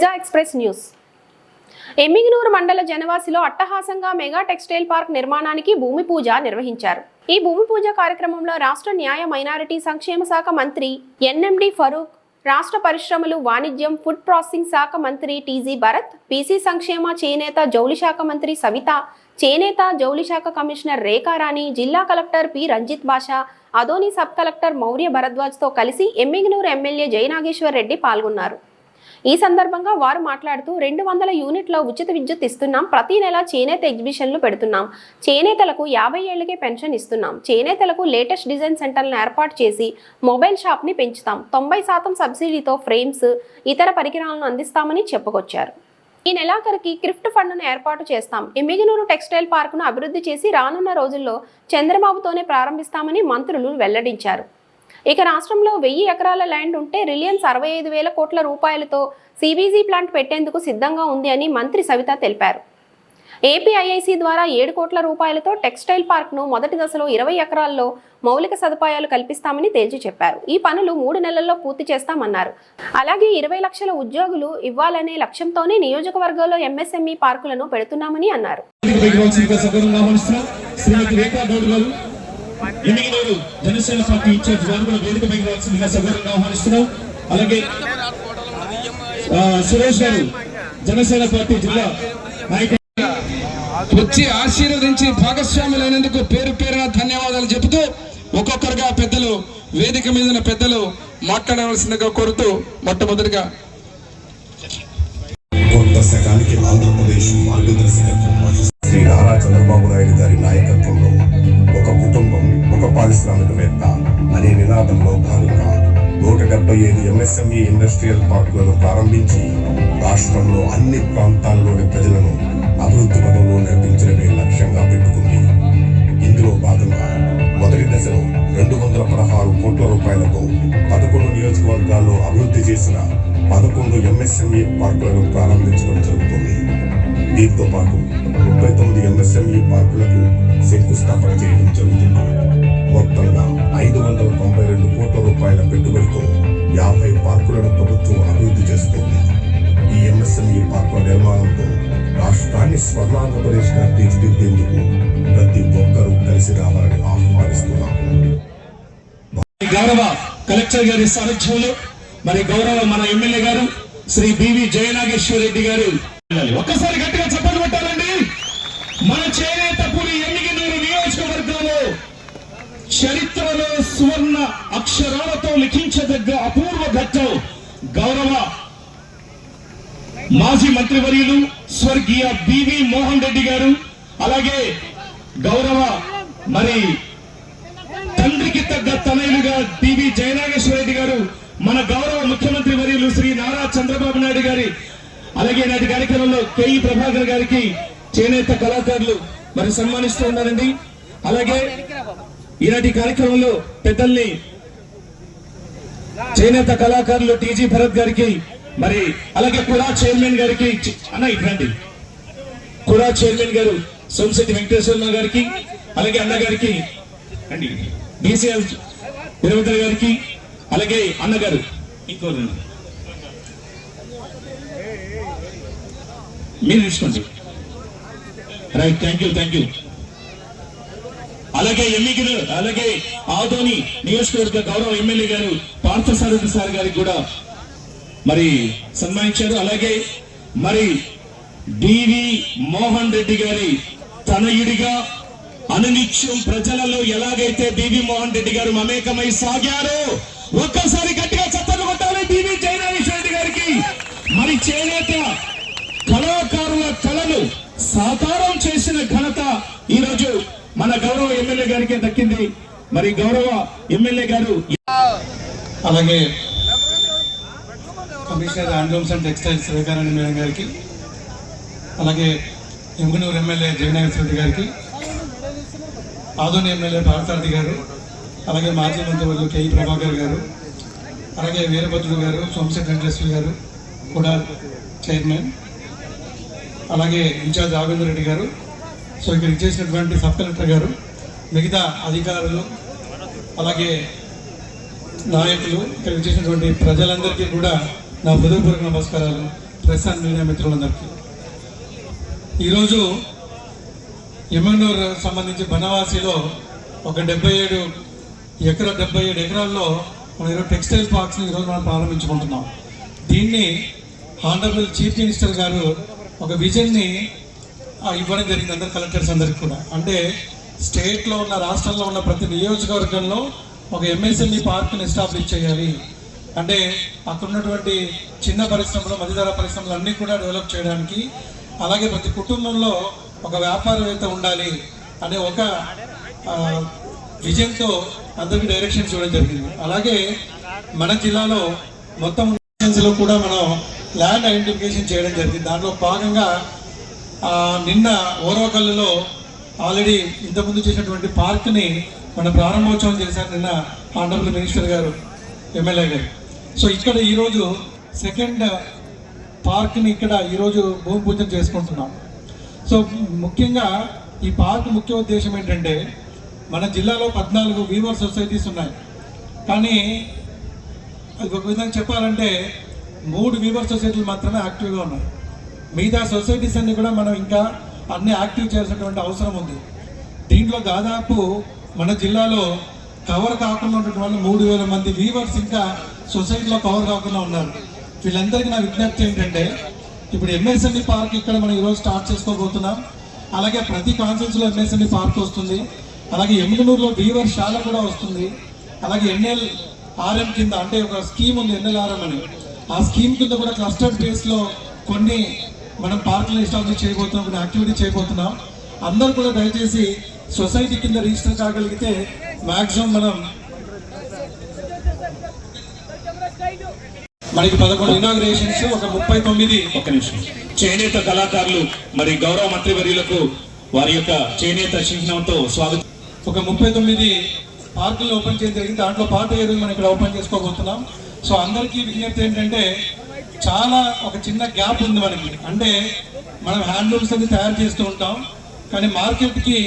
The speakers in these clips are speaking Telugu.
ప్రజా ఎక్స్ప్రెస్ న్యూస్. ఎమ్మిగనూరు మండల జనవాసిలో అట్టహాసంగా మెగా టెక్స్టైల్ పార్క్ నిర్మాణానికి భూమి పూజ నిర్వహించారు. ఈ భూమి పూజ కార్యక్రమంలో రాష్ట్ర న్యాయ మైనారిటీ సంక్షేమ శాఖ మంత్రి ఎన్ఎండి ఫరూక్, రాష్ట్ర పరిశ్రమలు, వాణిజ్యం, ఫుడ్ ప్రాసెసింగ్ శాఖ మంత్రి టీజీ భరత్, బీసీ సంక్షేమ, చేనేత, జౌళి శాఖ మంత్రి సవిత, చేనేత, జౌళి శాఖ కమిషనర్ రేఖారాణి, జిల్లా కలెక్టర్ పి రంజిత్ బాషా, అదోని సబ్ కలెక్టర్ మౌర్య భరద్వాజ్తో కలిసి ఎమ్మిగనూరు ఎమ్మెల్యే జయనాగేశ్వర్ రెడ్డి పాల్గొన్నారు. ఈ సందర్భంగా వారు మాట్లాడుతూ 200 యూనిట్ల ఉచిత విద్యుత్ ఇస్తున్నాం, ప్రతి నెల చేనేత ఎగ్జిబిషన్లు పెడుతున్నాం, చేనేతలకు 50 ఏళ్లకే పెన్షన్ ఇస్తున్నాం, చేనేతలకు లేటెస్ట్ డిజైన్ సెంటర్లను ఏర్పాటు చేసి మొబైల్ షాప్ని పెంచుతాం, 90% సబ్సిడీతో ఫ్రేమ్స్, ఇతర పరికరాలను అందిస్తామని చెప్పుకొచ్చారు. ఈ నెలాఖరికి క్రిఫ్ట్ ఫండ్ను ఏర్పాటు చేస్తాం, ఎమ్మిగనూరు టెక్స్టైల్ పార్కును అభివృద్ధి చేసి రానున్న రోజుల్లో చంద్రబాబుతోనే ప్రారంభిస్తామని మంత్రులు వెల్లడించారు. ఇక రాష్ట్రంలో 1000 ఎకరాల ల్యాండ్ ఉంటే రిలయన్స్ 65,000 కోట్ల రూపాయలతో సిబీజీ ప్లాంట్ పెట్టేందుకు సిద్ధంగా ఉంది అని మంత్రి సవిత తెలిపారు. ఏపీఐఐసి ద్వారా 7 కోట్ల రూపాయలతో టెక్స్టైల్ పార్క్ను మొదటి దశలో 20 ఎకరాల్లో మౌలిక సదుపాయాలు కల్పిస్తామని తేల్చి చెప్పారు. ఈ పనులు 3 నెలల్లో పూర్తి చేస్తామన్నారు. అలాగే 20 లక్షల ఉద్యోగులు ఇవ్వాలనే లక్ష్యంతోనే నియోజకవర్గంలో ఎంఎస్ఎంఈ పార్కులను పెడుతున్నామని అన్నారు. ఎమ్మిగనూరు జనసేన పార్టీ ఇన్ఛార్జ్ వారు కూడా వేదికపై రావాల్సిందిగా సగౌరవంగా ఆహ్వానిస్తున్నాం. అలాగే సురేష్ గారు జనసేన పార్టీ జిల్లా నాయకులు వచ్చి ఆశీర్వదించి భాగస్వాములైనందుకు పేరు పేరున ధన్యవాదాలు చెబుతూ ఒక్కొక్కరుగా పెద్దలు వేదిక మీద పెద్దలు మాట్లాడవలసిందిగా కోరుతూ మొట్టమొదటిగా కొత్త శకానికి ఆంధ్రప్రదేశ్ మార్గదర్శకత్వం శ్రీ నారా చంద్రబాబు నాయుడు గారి నాయకత్వంలో ఒక కుటుంబం, ఒక పారిశ్రామికవేత్త అనే నినాదంలో భాగంగా 175 ఎంఎస్ఎంఈ ఇండస్ట్రియల్ పార్కులను ప్రారంభించి రాష్ట్రంలో అన్ని ప్రాంతాల్లోని ప్రజలను అభివృద్ధి పదంలో నడిపించడమే లక్ష్యంగా పెట్టుకుంది. ఇందులో భాగంగా మొదటి దశలో 216 కోట్ల రూపాయలతో 11 నియోజకవర్గాల్లో అభివృద్ధి చేసిన 11 ఎంఎస్ఎంఈ పార్కులను ప్రారంభించడం జరుగుతుంది. దీంతో పాటు 39 ఎంఎస్ఎంఈ పార్కులకు శంకుస్థాపన చేయడం జరుగుతుంది. మొత్తంగా 592 కోట్ల రూపాయల పెట్టుబడితో 50 పార్కులను ప్రభుత్వం అభివృద్ధి చేస్తుంది. ఈ ఎంఎస్ఎంఈ పార్కుల నిర్మాణంతో రాష్ట్రాన్ని స్వర్ణాంధ్రప్రదేశ్గా తీర్చిదిద్దేందుకు ప్రతి ఒక్కరూ కలిసి రావాలని ఆహ్వానిస్తున్నాము. గౌరవ కలెక్టర్ గారి సారథ్యంలో గౌరవ మన ఎమ్మెల్యే గారు శ్రీ బివి జయనాగేశ్వర్ రెడ్డి గారు ఒక్కసారి గట్టిగా చప్పట్లు కొట్టాలండి. మన చేనేత పురి ఎమ్మిగనూరు నియోజకవర్గంలో చరిత్రలో సువర్ణ అక్షరాలతో లిఖించదగ్గ అపూర్వ ఘట్టం గౌరవ మాజీ మంత్రివర్యులు స్వర్గీయ బివి మోహన్ రెడ్డి గారు, అలాగే గౌరవ తండ్రికి తగ్గ తనయులుగా బివి జయనాగేశ్వర రెడ్డి గారు, మన గౌరవ ముఖ్యమంత్రి వర్యులు శ్రీ నారా చంద్రబాబు నాయుడు గారి, అలాగే నాటి కార్యక్రమంలో కేఈ ప్రభాకర్ గారికి చేనేత కళాకారులు సన్మానిస్తూ ఉన్నారండి. అలాగే ఈనాటి కార్యక్రమంలో పెద్దల్ని చేనేత కళాకారులు టీజీ భరత్ గారికి, అలాగే కుడా చైర్మన్ గారికి ఇట్లాంటి కుడా చైర్మన్ గారు సోమశెట్టి వెంకటేశ్వర గారికి, అలాగే అన్నగారికి అండి బీసీఎల్ వీరభద్ర గారికి, అలాగే అన్నగారు ఇంకోరు మీరు తీసుకోండి. Right, thank you. అలాగే ఎమ్మిగనూరు, అలాగే ఆదోని నియోజకవర్గ గౌరవ ఎమ్మెల్యే గారు పార్థసారథి సార్ గారికి కూడా సన్మానించారు. అలాగే బివి మోహన్ రెడ్డి గారి తనయుడిగా అనునిత్యం ప్రజలలో ఎలాగైతే బివి మోహన్ రెడ్డి గారు మమేకమై సాగారో ఒక్కసారి గట్టిగా చప్పట్లు కొట్టాలి బివి జయనాగేశ్వర రెడ్డి గారికి. చేనేత కళాకారుల కళను సాకారం చేసిన ఘనత ఈరోజు మన గౌరవ ఎమ్మెల్యే గారికి దక్కింది. గౌరవ ఎమ్మెల్యే గారు, అలాగే commissioner handlooms and textiles Rekha Rani madam గారికి, అలాగే ఎమ్మిగనూరు ఎమ్మెల్యే జగనాగేశ్వర రెడ్డి గారికి, ఆదోని ఎమ్మెల్యే పార్థసారథి గారు, అలాగే మాజీ మంత్రివర్యులు కేఈ ప్రభాకర్ గారు, అలాగే వీరభద్రుడు గారు, సోమశెట్టి వెంకటేశ్వర గారు కూడా చైర్మన్, అలాగే ఇన్ఛార్జ్ రాఘవేంద్ర రెడ్డి గారు, సో ఇక్కడికి చేసినటువంటి సబ్ కలెక్టర్ గారు, మిగతా అధికారులు, అలాగే నాయకులు, ఇక్కడికి చేసినటువంటి ప్రజలందరికీ కూడా నా హృదయపూర్వక నమస్కారాలు. ప్రెస్ అండ్ మీడియా మిత్రులందరికీ, ఈరోజు ఎమ్మెగనూరు సంబంధించి బనవాసిలో ఒక 77 ఎకరాల్లో మనం ఈరోజు టెక్స్టైల్ పార్క్స్ని ఈరోజు మనం ప్రారంభించుకుంటున్నాం. దీన్ని హానరబుల్ చీఫ్ మినిస్టర్ గారు ఒక విజన్ని ఇవ్వడం జరిగింది అందరు కలెక్టర్స్ అందరికి కూడా. అంటే స్టేట్లో ఉన్న, రాష్ట్రంలో ఉన్న ప్రతి నియోజకవర్గంలో ఒక ఎంఎస్ఎంఈ పార్క్ని ఎస్టాబ్లిష్ చేయాలి. అంటే అక్కడ ఉన్నటువంటి చిన్న పరిశ్రమలు, మధ్యధర పరిశ్రమలు అన్నీ కూడా డెవలప్ చేయడానికి, అలాగే ప్రతి కుటుంబంలో ఒక వ్యాపారవేత్త ఉండాలి అనే ఒక విజన్తో అందరికీ డైరెక్షన్స్ ఇవ్వడం జరిగింది. అలాగే మన జిల్లాలో మొత్తం లో కూడా మనం ల్యాండ్ ఐడెంటిఫికేషన్ చేయడం జరిగింది. దాంట్లో భాగంగా నిన్న ఓరవకల్లులో ఆల్రెడీ ఇంతకుముందు చేసినటువంటి పార్క్ని మన ప్రారంభోత్సవం చేశారు నిన్న ఆనరబుల్ మినిస్టర్ గారు, ఎమ్మెల్యే గారు. సో ఇక్కడ ఈరోజు సెకండ్ పార్క్ని ఇక్కడ ఈరోజు భూమి పూజన చేసుకుంటున్నాం. సో ముఖ్యంగా ఈ పార్క్ ముఖ్య ఉద్దేశం ఏంటంటే, మన జిల్లాలో 14 వీవర్ సొసైటీస్ ఉన్నాయి. కానీ అది ఒక విధంగా చెప్పాలంటే 3 వీవర్ సొసైటీలు మాత్రమే యాక్టివ్గా ఉన్నాయి. మిగతా సొసైటీస్ అన్ని కూడా మనం ఇంకా అన్ని యాక్టివ్ చేయాల్సినటువంటి అవసరం ఉంది. దీంట్లో దాదాపు మన జిల్లాలో కవర్ కాకుండా ఉన్నటువంటి వాళ్ళు 3000 మంది వీవర్స్ ఇంకా సొసైటీలో కవర్ కాకుండా ఉన్నారు. వీళ్ళందరికీ నా విజ్ఞప్తి ఏంటంటే, ఇప్పుడు ఎంఎస్ఎంఈ పార్క్ ఇక్కడ మనం ఈరోజు స్టార్ట్ చేసుకోబోతున్నాం. అలాగే ప్రతి కాన్ఫరెన్స్లో ఎంఎస్ఎంఈ పార్క్ వస్తుంది. అలాగే ఎమ్మిగనూరులో వీవర్ శాల కూడా వస్తుంది. అలాగే NLRM కింద, అంటే ఒక స్కీమ్ ఉంది NLRM అని, ఆ స్కీమ్ కింద కూడా క్లస్టర్ బేస్లో కొన్ని మనం పార్కులను ఎస్టాబ్లిష్ చేయబోతున్నాం, కొన్ని యాక్టివిటీ చేయబోతున్నాం. అందరూ కూడా దయచేసి సొసైటీ కింద రిజిస్టర్ కాగలిగితే మ్యాక్సిమం మనకి 11 ఇనాగ్రేషన్స్, ఒక 39 చేనేత కళాకారులు మరి గౌరవ మంత్రివర్యులకు వారి యొక్క చేనేత చిహ్నంతో స్వాగతం. ఒక 39 పార్కులను ఓపెన్ చేయడం జరిగింది. దాంట్లో పార్ట్ ఏదో మనం ఇక్కడ ఓపెన్ చేసుకోబోతున్నాం. సో అందరికీ విజ్ఞప్తి ఏంటంటే, చాలా ఒక చిన్న గ్యాప్ ఉంది మనకి. అంటే మనం హ్యాండ్లూమ్స్ అన్ని తయారు చేస్తూ ఉంటాం, కానీ మార్కెట్కి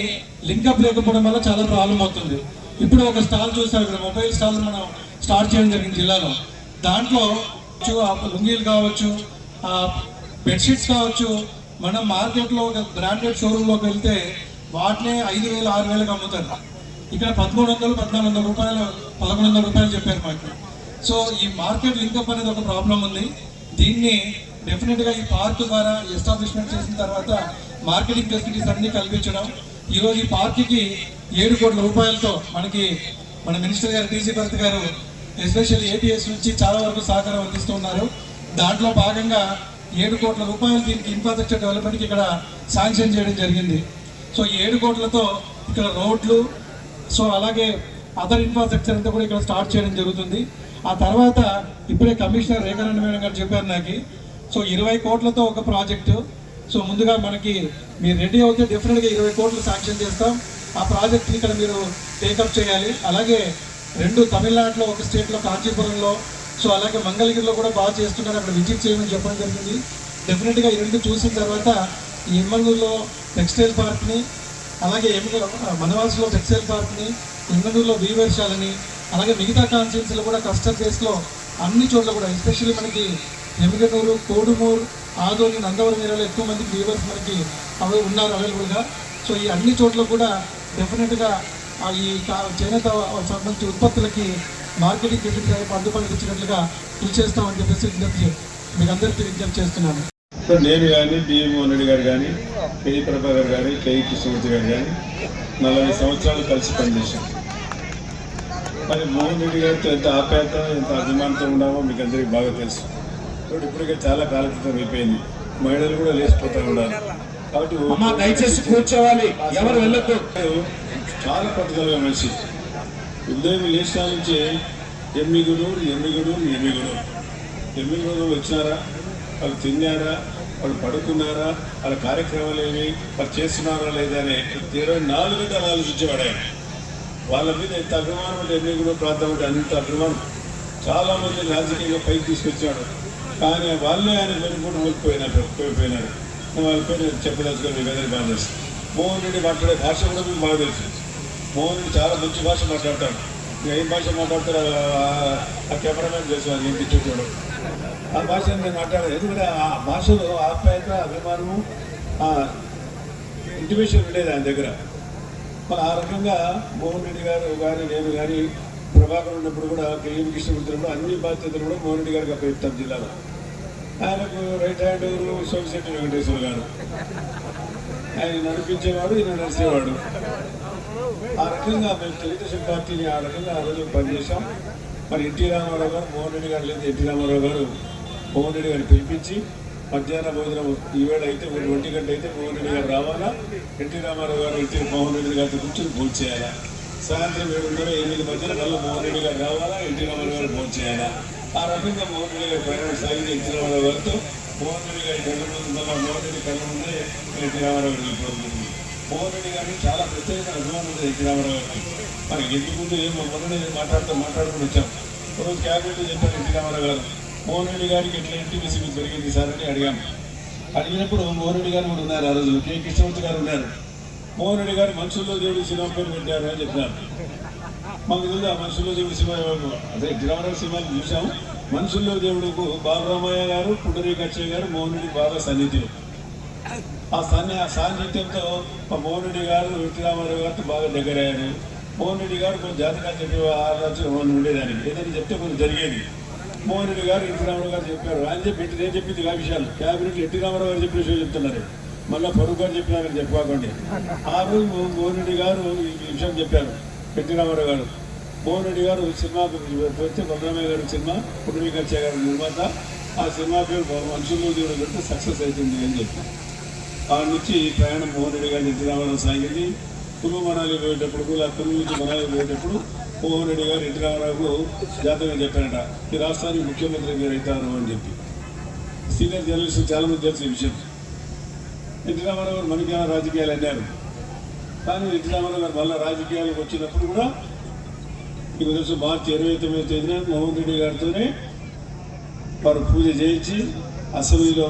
లింకప్ లేకపోవడం వల్ల చాలా ప్రాబ్లం అవుతుంది. ఇప్పుడు ఒక స్టాల్ చూసాం, ఇక్కడ మొబైల్ స్టాల్ మనం స్టార్ట్ చేయడం జరిగింది జిల్లాలో. దాంట్లో లుంగీలు కావచ్చు, బెడ్షీట్స్ కావచ్చు, మనం మార్కెట్లో ఒక బ్రాండెడ్ షోరూంలోకి వెళ్తే వాటినే 5,000, 6,000కి అమ్ముతారు. ఇక్కడ 1,300, 1,400 రూపాయలు, 1,100 రూపాయలు చెప్పారు మాకు. సో ఈ మార్కెట్ లింకప్ అనేది ఒక ప్రాబ్లం ఉంది. దీన్ని డెఫినెట్గా ఈ పార్క్ ద్వారా ఎస్టాబ్లిష్మెంట్ చేసిన తర్వాత మార్కెటింగ్ ఫెసిలిటీస్ అన్నీ కల్పించడం. ఈరోజు ఈ పార్క్కి 7 కోట్ల రూపాయలతో మనకి మన మినిస్టర్ గారు టీసీ భరత్ గారు ఎస్పెషల్లీ ఏపీఎస్ నుంచి చాలా వరకు సహకారం అందిస్తున్నారు. దాంట్లో భాగంగా 7 కోట్ల రూపాయలు దీనికి ఇన్ఫ్రాస్ట్రక్చర్ డెవలప్మెంట్కి ఇక్కడ శాంక్షన్ చేయడం జరిగింది. సో ఈ 7 కోట్లతో ఇక్కడ రోడ్లు, సో అలాగే అదర్ ఇన్ఫ్రాస్ట్రక్చర్ అంతా కూడా ఇక్కడ స్టార్ట్ చేయడం జరుగుతుంది. ఆ తర్వాత ఇప్పుడే కమిషనర్ రేఖారాణి మేడం గారు చెప్పారు నాకు, సో 20 కోట్లతో ఒక ప్రాజెక్టు. సో ముందుగా మనకి మీరు రెడీ అవుతే డెఫినెట్గా 20 కోట్లు శాంక్షన్ చేస్తాం. ఆ ప్రాజెక్ట్ని ఇక్కడ మీరు టేకప్ చేయాలి. అలాగే 2 తమిళనాడులో, ఒక స్టేట్లో కాంచీపురంలో, సో అలాగే మంగళగిరిలో కూడా బాగా చేస్తున్నారు. అక్కడ విజిట్ చేయమని చెప్పడం జరిగింది. డెఫినెట్గా ఈ 2 చూసిన తర్వాత ఈ ఎమ్మెగనూరులో టెక్స్టైల్ పార్క్ని, అలాగే మనవాసిలో టెక్స్టైల్ పార్క్ని, ఎమ్మెగనూరులో వీవర్శాలని, అలాగే మిగతా కాన్స్టిట్యున్సీలో కూడా క్లస్టర్ బేస్లో అన్ని చోట్ల కూడా, ఎస్పెషల్లీ మనకి ఎమ్మిగనూరు, కోడుమూరు, ఆదోని, నందవరం ఏరియాలో ఎక్కువ మంది వీవర్స్ మనకి ఉన్నారు అవైలబుల్గా. సో ఈ అన్ని చోట్ల కూడా డెఫినెట్గా ఈ చేనేత సంబంధించిన ఉత్పత్తులకి మార్కెటింగ్ ఫెసిలిటీ అందుబాటులో ఇచ్చినట్లుగా కృషి చేస్తామని చెప్పేసి విజ్ఞప్తి మీకు అందరికీ విజ్ఞప్తి చేస్తున్నాను. సార్, నేను కానీ బిఎం మోహన్ రెడ్డి గారు కానీ, కేఈ ప్రభాకర్ గారు, కేఈ కృష్ణమూర్తి గారు కానీ 40 సంవత్సరాలు కలిసి పనిచేశాం. మరి మోహన్ రెడ్డి గారితో ఎంత ఆప్యాయత, ఎంత అభిమానంతో ఉన్నామో మీకు అందరికీ బాగా తెలుసు. కాబట్టి ఇప్పటికే చాలా కాల క్రితం అయిపోయింది. మహిళలు కూడా లేచిపోతూ ఉన్నారు. కాబట్టి దయచేసి కూర్చోవాలి, ఎవరు వెళ్ళొద్దు. చాలా పట్టుదలగా మనిషి. ఉదయం లేచిన నుంచి ఎమ్మిగనూరు వచ్చినారా, వాళ్ళు తిన్నారా, వాళ్ళు పడుకున్నారా, వాళ్ళ కార్యక్రమాలు ఏమి, వాళ్ళు చేస్తున్నారా లేదా అని 24 గంటలు ఆలోచించేవాడు ఆయన. వాళ్ళ మీద ఎంత అభిమానం అంటే, ఎమ్మిగనూరు ప్రాంతం అంటే అంత అభిమానం. చాలామంది రాజకీయంగా పైకి తీసుకొచ్చాడు. కానీ వాళ్ళే ఆయన వెనుకూట కోల్పోయినారు. వాళ్ళ పేరు చెప్పదలుచుకొని మీకు అందరికీ బాగా తెలుసు. మోహన్ రెడ్డి మాట్లాడే భాష కూడా మీకు బాగా తెలుసు. మోహన్ రెడ్డి చాలా మంచి భాష మాట్లాడతాడు. ఏం భాష మాట్లాడతారో ఆ కెమెరామెన్ చేసేవాడు ఏం పిచ్చేవాడు. ఆ భాష నేను మాట్లాడదు. ఎందుకంటే ఆ భాషలో ఆప్యాయత, అభిమానము, ఇంటిమేషన్ ఉండేది ఆయన దగ్గర. మరి ఆ రకంగా మోహన్ రెడ్డి గారు కానీ నేను కానీ ప్రభాకర్ ఉన్నప్పుడు కూడా కేఎం కృష్ణమూర్తి అన్ని బాధ్యతలు కూడా మోహన్ రెడ్డి గారికి అప్పచెప్తారు జిల్లాలో. ఆయనకు రైట్ హ్యాండ్ సోమిశెట్టి వెంకటేశ్వర గారు, ఆయన నడిపించేవాడు, ఈయన నడిచేవాడు. ఆ రకంగా మేము తెలుగుదేశం పార్టీని ఆ రకంగా ఆ రోజు పనిచేశాం. మరి ఎన్టీ రామారావు గారు మోహన్ రెడ్డి గారు లేదు, ఎన్టీ రామారావు గారు మోహన్ రెడ్డి గారిని పిలిపించి మధ్యాహ్న భోజనం ఈవేళ అయితే 1 గంట అయితే మోహన్ రెడ్డి గారు రావాలా, ఎన్టీ రామారావు గారు మోహన్ రెడ్డి గారితో కూర్చొని భోజనం చేయాలా, సాయంత్రం 7:30-8 మధ్యన మళ్ళీ మోహన్ రెడ్డి గారు రావాలా, ఎన్టీ రామారావు గారు భోజనం చేయాలా. ఆ రకంగా మోహన్ రెడ్డి గారి ప్రయాణం సాగింది. ఎన్టీ రామారావు గారితో మోహన్ రెడ్డి గారి కళ్ళ ముందు మోహన్ రెడ్డి కళ్ళ ముందే ఎన్టీ రామారావు గారు వెళ్ళిపోతుంది. మోహన్ రెడ్డి గారిని చాలా ప్రత్యేక అభిమానం ఉంది ఎన్టీ రామారావు గారికి. మరి ఎందుకు ముందు ఏమో మొదటి మాట్లాడుకుని వచ్చాం. ఒకరోజు క్యాబినెట్లో చెప్పారు ఎన్టీ రామారావు గారు, మోహన్ రెడ్డి గారికి ఎట్లా ఇంటిమేసి మీకు దొరికింది సార్ అని అడిగాము. అడిగినప్పుడు మోహన్ రెడ్డి గారు కూడా ఉన్నారు, ఆ రోజు కె కృష్ణమూర్తి గారు ఉన్నారు. మోహన్ రెడ్డి గారు మనుషుల్లో దేవుడు సినిమా పేరు పెట్టారు అని చెప్పారు. మాకు తెలుసు ఆ మనుషుల్లో దేవుడు సినిమా, అదే ఎన్టీ రామారావు సినిమాలు చూసాము. మనుషుల్లో దేవుడుకు బాలరామయ్య గారు, పుండరీకాక్షయ్య గారు మోహన్ రెడ్డి బాగా సన్నిహితులు. ఆ సాన్నిహిత్యంతో మోహన్ రెడ్డి గారు ఎన్టీ రామారావు గారితో బాగా దగ్గరయ్యారు. మోహన్ రెడ్డి గారు కొంచెం జాతకాలు చెప్పి ఆలోచన ఉండేదానికి ఏదైనా చెప్తే కొంచెం జరిగేది. మోహన్ రెడ్డి గారు ఎన్టీ రామారావు గారు చెప్పారు. ఆయన చెప్పి నేను చెప్పింది ఆ విషయాలు క్యాబినెట్ ఎన్టీ రామారావు గారు చెప్పిన విషయం చెప్తున్నారు. మళ్ళీ ఫరూక్ గారు చెప్పినారని చెప్పుకోకండి. ఆ రోజు మోహన్ రెడ్డి గారు ఈ విషయం చెప్పారు ఎన్టీ రామారావు గారు. మోహన్ రెడ్డి గారు సినిమాకు పెడితే బలరామయ్య గారి సినిమా, పుండరీకాక్షయ్య గారు నిర్మాత. ఆ సినిమా పేరు మనుషుల్లో దేవుడు పెడితే సక్సెస్ అవుతుంది అని చెప్పి ఆ నుంచి ప్రయాణం మోహన్ రెడ్డి గారు ఎన్టీ రామారావు సాగింది. కులు మనాలి పోయేటప్పుడు కులు నుంచి మనాలి పోయేటప్పుడు మోహన్ రెడ్డి గారు ఎన్టీ రామారావుకు జాతకం చెప్పారట, ఈ రాష్ట్రానికి ముఖ్యమంత్రి మీరు అవుతారు అని చెప్పి. సీనియర్ జర్నలిస్ట్ చాలా మంది తెలిసిన విషయం. ఎన్టీ రామారావు గారు మనకేమైనా రాజకీయాలు అన్నారు, కానీ ఎన్టీ రామారావు గారు మళ్ళీ రాజకీయాలకు వచ్చినప్పుడు కూడా మీకు తెలుసు మార్చి 29వ తేదీన మోహన్ రెడ్డి గారితోనే వారు పూజ చేయించి అసెంబ్లీలో,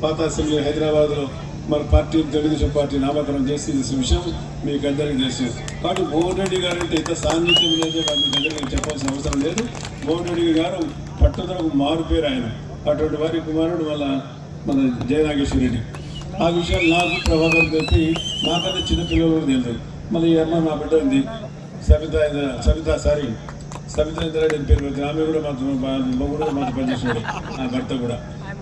పాత అసెంబ్లీ హైదరాబాద్లో మరి పార్టీ తెలుగుదేశం పార్టీ నామకరణం చేసి విషయం మీకు అందరికీ తెలుసు. కాబట్టి మోహన్ రెడ్డి గారు అంటే ఇంత సాన్నిధ్యం లేదు, మీకు అందరికీ చెప్పాల్సిన అవసరం లేదు. మోహన్ రెడ్డి గారు పట్టుదలకు మారు పేరు ఆయన. అటువంటి వారి కుమారుడు మన జయనాగేశ్వర రెడ్డి. ఆ విషయాలు నాకు ప్రభాకర్ చెప్పి నాకన్నా చిన్నపిల్లలు కూడా తెలియదు. మళ్ళీ ఈ అమ్మ నా బిడ్డ ఉంది సవితారెడ్డి అని పేరు పెడుతుంది. ఆమె కూడా మాకు పనిచేసేవాడు, నా భర్త కూడా.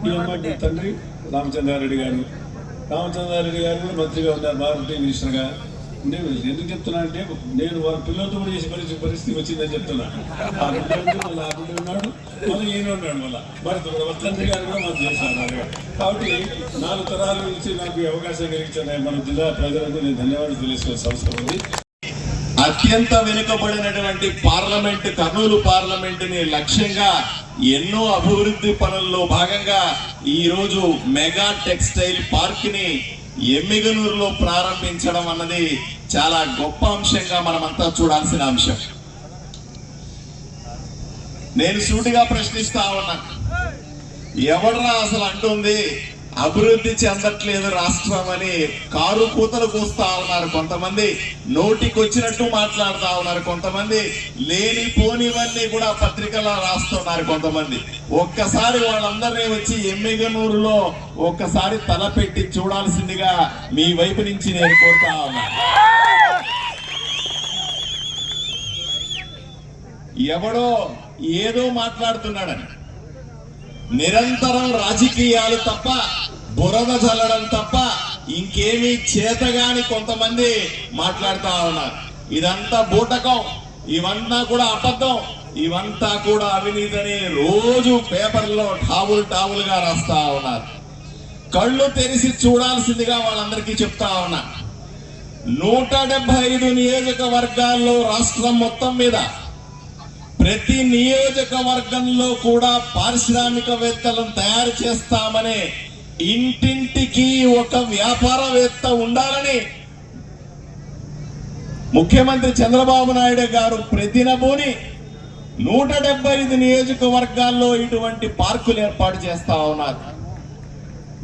ఈ అమ్మాయి తండ్రి రామచంద్రారెడ్డి గారు కూడా మంత్రిగా ఉన్నారు, మార్కెట్ మినిస్టర్గా. నేను ఎందుకు చెప్తున్నా అంటే నేను వాళ్ళ పిల్లలతో కూడా చేసే పరిస్థితి వచ్చిందని చెప్తున్నా. ఆ బిడ్డ ఉన్నాడు, మళ్ళీ ఈయన ఉన్నాడు, మళ్ళీ తండ్రి గారు కూడా మాకు చేస్తున్నారు. కాబట్టి 4 తరాల నుంచి నాకు ఈ అవకాశం కలిగించిన మన జిల్లా ప్రజలకు నేను ధన్యవాదాలు తెలుసుకోవాల్సిన అవసరం ఉంది. అత్యంత వెనుకబడినటువంటి కర్నూలు పార్లమెంటుని లక్ష్యంగా ఎన్నో అభివృద్ధి పనుల్లో భాగంగా ఈ రోజు మెగా టెక్స్టైల్ పార్క్ ని ఎమ్మిగనూరులో ప్రారంభించడం అన్నది చాలా గొప్ప అంశంగా మనమంతా చూడాల్సిన అంశం. నేను సూటిగా ప్రశ్నిస్తా ఉన్నా, ఎవడరా అసలు అంటుంది అభివృద్ధి చెందట్లేదు రాష్ట్రం అని కారు కూతలు కూస్తా ఉన్నారు కొంతమంది, నోటికొచ్చినట్టు మాట్లాడుతా ఉన్నారు కొంతమంది, లేని పోనివన్నీ కూడా పత్రికల్లో రాస్తున్నారు కొంతమంది. ఒక్కసారి వాళ్ళందరినీ వచ్చి ఎమ్మిగనూరులో ఒక్కసారి తలపెట్టి చూడాల్సిందిగా మీ వైపు నుంచి నేను కోరుతా ఉన్నా. ఎవడో ఏదో మాట్లాడుతున్నాడని నిరంతరం రాజకీయాలు తప్ప, బురద చల్లడం తప్ప ఇంకేమీ చేతగాని కొంతమంది మాట్లాడుతూ ఉన్నారు. ఇదంతా బూటకం, ఇవంతా కూడా అబద్ధం, ఇవంతా కూడా అవినీతిని రోజు పేపర్లో టావులుగా రాస్తా ఉన్నారు. కళ్ళు తెరిచి చూడాల్సిందిగా వాళ్ళందరికీ చెప్తా ఉన్నా. 175 నియోజకవర్గాల్లో రాష్ట్రం మొత్తం మీద ప్రతి నియోజకవర్గంలో కూడా పారిశ్రామికవేత్తలను తయారు చేస్తామని, ఇంటింటికి ఒక వ్యాపారవేత్త ఉండాలని ముఖ్యమంత్రి చంద్రబాబు నాయుడు గారు ప్రతినబూని 175 నియోజకవర్గాల్లో ఇటువంటి పార్కులు ఏర్పాటు చేస్తా ఉన్నారు.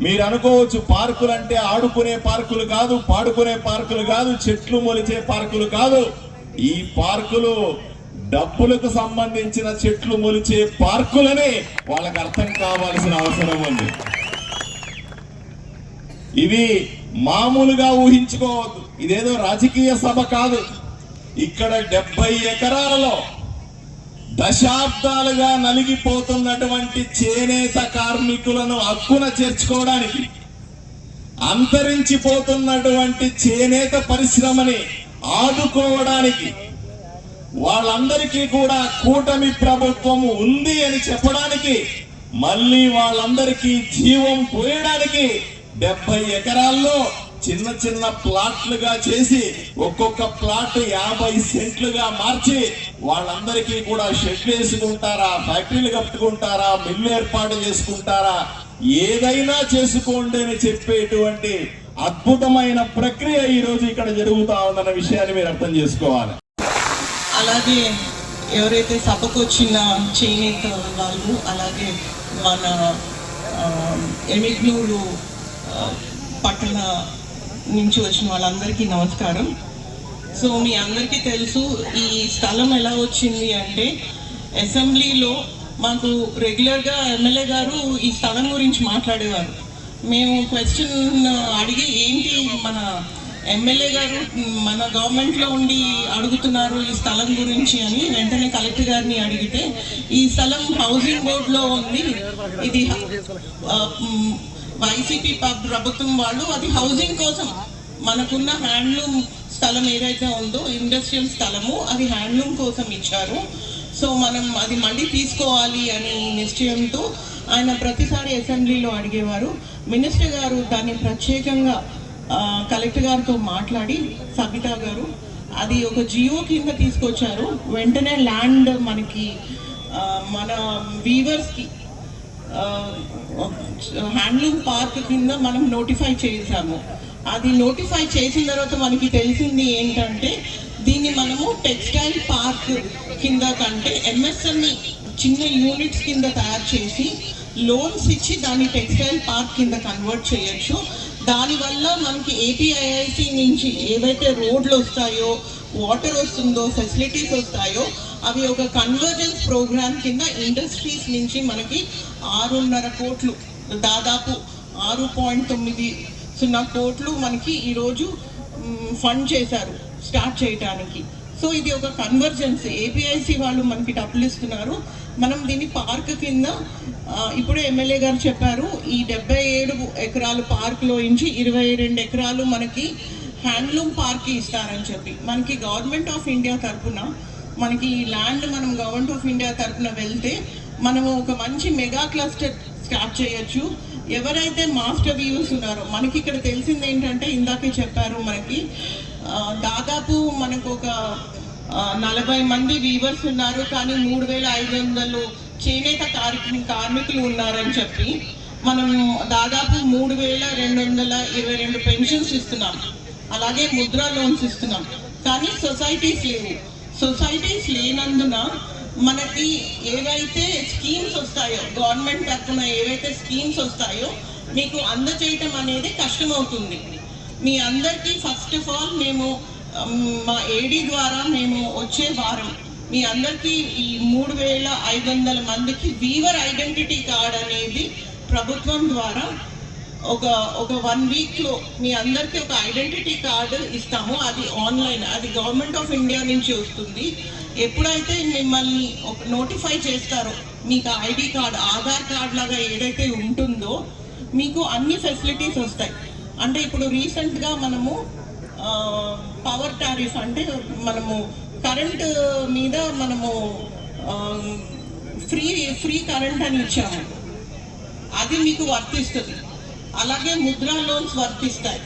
మీరు అనుకోవచ్చు పార్కులు అంటే ఆడుకునే పార్కులు కాదు, పాడుకునే పార్కులు కాదు, చెట్లు మొలిచే పార్కులు కాదు. ఈ పార్కులు డబ్బులకు సంబంధించిన చెట్లు మొలిచే పార్కులని వాళ్ళకి అర్థం కావాల్సిన అవసరం ఉంది. ఇవి మామూలుగా ఊహించుకోవద్దు. ఇదేదో రాజకీయ సభ కాదు. ఇక్కడ 70 ఎకరాలలో దశాబ్దాలుగా నలిగిపోతున్నటువంటి చేనేత కార్మికులను హక్కున చేర్చుకోవడానికి, అంతరించిపోతున్నటువంటి చేనేత పరిశ్రమని ఆదుకోవడానికి, వాళ్ళందరికీ కూడా కూటమి ప్రభుత్వం ఉంది అని చెప్పడానికి, మళ్ళీ వాళ్ళందరికీ జీవం పోయడానికి 70 ఎకరాల్లో చిన్న చిన్న ప్లాట్లుగా చేసి ఒక్కొక్క ప్లాట్ 50 సెంట్లుగా మార్చి వాళ్ళందరికీ కూడా షెడ్ వేసుకుంటారా, ఫ్యాక్టరీలు కట్టుకుంటారా, మిల్లు ఏర్పాటు చేసుకుంటారా, ఏదైనా చేసుకోండి అని చెప్పేటువంటి అద్భుతమైన ప్రక్రియ ఈ రోజు ఇక్కడ జరుగుతా ఉందన్న విషయాన్ని మీరు అర్థం చేసుకోవాలి. అలాగే ఎవరైతే సభకు వచ్చిన చేనేత వాళ్ళు, అలాగే మన ఎమిగ్నూరు పట్టణ నుంచి వచ్చిన వాళ్ళందరికీ నమస్కారం. సో మీ అందరికీ తెలుసు ఈ స్థలం ఎలా వచ్చింది అంటే, అసెంబ్లీలో మాకు రెగ్యులర్గా ఎమ్మెల్యే గారు ఈ స్థలం గురించి మాట్లాడేవారు. మేము క్వశ్చన్ అడిగి ఏంటి మన ఎమ్మెల్యే గారు మన గవర్నమెంట్లో ఉండి అడుగుతున్నారు ఈ స్థలం గురించి అని వెంటనే కలెక్టర్ గారిని అడిగితే, ఈ స్థలం హౌసింగ్ బోర్డులో ఉంది, ఇది వైసీపీ ప్రభుత్వం వాళ్ళు అది హౌసింగ్ కోసం, మనకున్న హ్యాండ్లూమ్ స్థలం ఏదైతే ఉందో ఇండస్ట్రియల్ స్థలము అది హ్యాండ్లూమ్ కోసం ఇచ్చారు. సో మనం అది మళ్ళీ తీసుకోవాలి అని నిశ్చయంతో ఆయన ప్రతిసారి అసెంబ్లీలో అడిగేవారు. మినిస్టర్ గారు దాన్ని ప్రత్యేకంగా కలెక్టర్ గారితో మాట్లాడి, సబితా గారు అది ఒక జియో కింద తీసుకొచ్చారు. వెంటనే ల్యాండ్ మనకి మన వీవర్స్కి హ్యాండ్లూమ్ పార్క్ కింద మనం నోటిఫై చేసాము. అది నోటిఫై చేసిన తర్వాత మనకి తెలిసింది ఏంటంటే, దీన్ని మనము టెక్స్టైల్ పార్క్ కింద కంటే ఎంఎస్ఎంఈ చిన్న యూనిట్స్ కింద తయారు చేసి లోన్స్ ఇచ్చి దాన్ని టెక్స్టైల్ పార్క్ కింద కన్వర్ట్ చేయొచ్చు. దానివల్ల మనకి ఏపీఐఐసి నుంచి ఏవైతే రోడ్లు వస్తాయో, వాటర్ వస్తుందో, ఫెసిలిటీస్ వస్తాయో, అవి ఒక కన్వర్జెన్స్ ప్రోగ్రామ్ కింద ఇండస్ట్రీస్ నుంచి మనకి 6.5 కోట్లు, దాదాపు 6.90 కోట్లు మనకి ఈరోజు ఫండ్ చేశారు స్టార్ట్ చేయడానికి. సో ఇది ఒక కన్వర్జెన్స్. ఏపీఐసి వాళ్ళు మనకి డబ్బులు ఇస్తున్నారు. మనం దీన్ని పార్క్ కింద ఇప్పుడే ఎమ్మెల్యే గారు చెప్పారు, ఈ 77 ఎకరాలు పార్క్లో నుంచి 22 ఎకరాలు మనకి హ్యాండ్లూమ్ పార్క్ ఇస్తారని చెప్పి, మనకి గవర్నమెంట్ ఆఫ్ ఇండియా తరఫున మనకి ఈ ల్యాండ్ మనం గవర్నమెంట్ ఆఫ్ ఇండియా తరఫున వెళ్తే మనము ఒక మంచి మెగా క్లస్టర్ స్టార్ట్ చేయొచ్చు. ఎవరైతే మాస్టర్ వీవర్స్ ఉన్నారో, మనకి ఇక్కడ తెలిసింది ఏంటంటే, ఇందాకే చెప్పారు మనకి దాదాపు మనకు ఒక 40 మంది వీవర్స్ ఉన్నారు, కానీ 3500 చేనేత కార్మికులు ఉన్నారని చెప్పి మనం దాదాపు 3222 పెన్షన్స్ ఇస్తున్నాం, అలాగే ముద్రా లోన్స్ ఇస్తున్నాం. కానీ సొసైటీస్ లేవు. సొసైటీస్ లేనందున మనకి ఏవైతే స్కీమ్స్ వస్తాయో, గవర్నమెంట్ తరఫున ఏవైతే స్కీమ్స్ వస్తాయో మీకు అందజేయటం అనేది కష్టమవుతుంది. మీ అందరికీ ఫస్ట్ ఆఫ్ ఆల్ మేము మా ఏడీ ద్వారా మేము వచ్చే వారం మీ అందరికీ ఈ 3500 మందికి వీవర్ ఐడెంటిటీ కార్డ్ అనేది ప్రభుత్వం ద్వారా ఒక 1 వీక్లో మీ అందరికీ ఒక ఐడెంటిటీ కార్డు ఇస్తాము. అది ఆన్లైన్, అది గవర్నమెంట్ ఆఫ్ ఇండియా నుంచి వస్తుంది. ఎప్పుడైతే మిమ్మల్ని నోటిఫై చేస్తారో మీకు ఐడి కార్డ్, ఆధార్ కార్డ్ లాగా ఏదైతే ఉంటుందో మీకు అన్ని ఫెసిలిటీస్ వస్తాయి. అంటే ఇప్పుడు రీసెంట్గా మనము పవర్ టారిఫ్ అంటే మనము కరెంటు మీద మనము ఫ్రీ కరెంట్ అని ఇచ్చాము, అది మీకు వర్తిస్తుంది. అలాగే ముద్రా లోన్స్ వర్తిస్తాయి.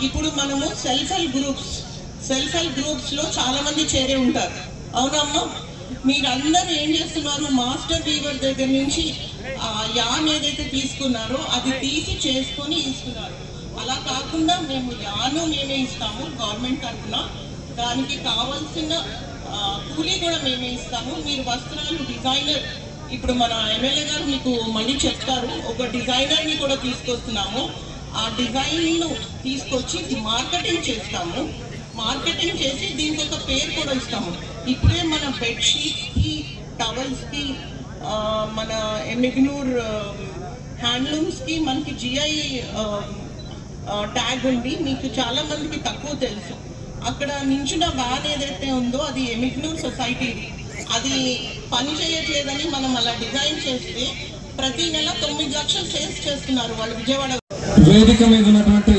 ఇప్పుడు మనము సెల్ఫ్ హెల్ప్ గ్రూప్స్లో చాలామంది చేరే ఉంటారు, అవునమ్మా? మీరందరూ ఏం చేస్తున్నారు, మాస్టర్ వీవర్ దగ్గర నుంచి యాన్ ఏదైతే తీసుకున్నారో అది తీసి చేసుకొని ఇస్తున్నారు. అలా కాకుండా మేము యాను మేమే ఇస్తాము గవర్నమెంట్ తరఫున, దానికి కావాల్సిన కూలీ కూడా మేమే ఇస్తాము. మీరు వస్త్రాలు డిజైనర్, ఇప్పుడు మన ఎమ్మెల్యే గారు మీకు మళ్ళీ చెప్తారు, ఒక డిజైనర్ని కూడా తీసుకొస్తున్నాము. ఆ డిజైన్ను తీసుకొచ్చి మార్కెటింగ్ చేస్తాము. మార్కెటింగ్ చేసి దీనికి ఒక పేరు కూడా ఇస్తాము. ఇప్పుడే మన బెడ్షీట్స్కి, టవల్స్కి, మన ఎమిగ్నూర్ హ్యాండ్లూమ్స్కి మనకి జిఐ ట్యాగ్ ఉంది. మీకు చాలా మందికి తక్కువ తెలుసు. అక్కడ నించున్న వ్యాన్ ఏదైతే ఉందో అది ఎమిగ్నూర్ సొసైటీది. అది పని చేయట్లేదని మనం అలా డిజైన్ చేస్తే ప్రతి నెల 9 లక్షలు సేల్స్ చేస్తున్నారు వాళ్ళు విజయవాడ. వేదిక మీద ఉన్నటువంటి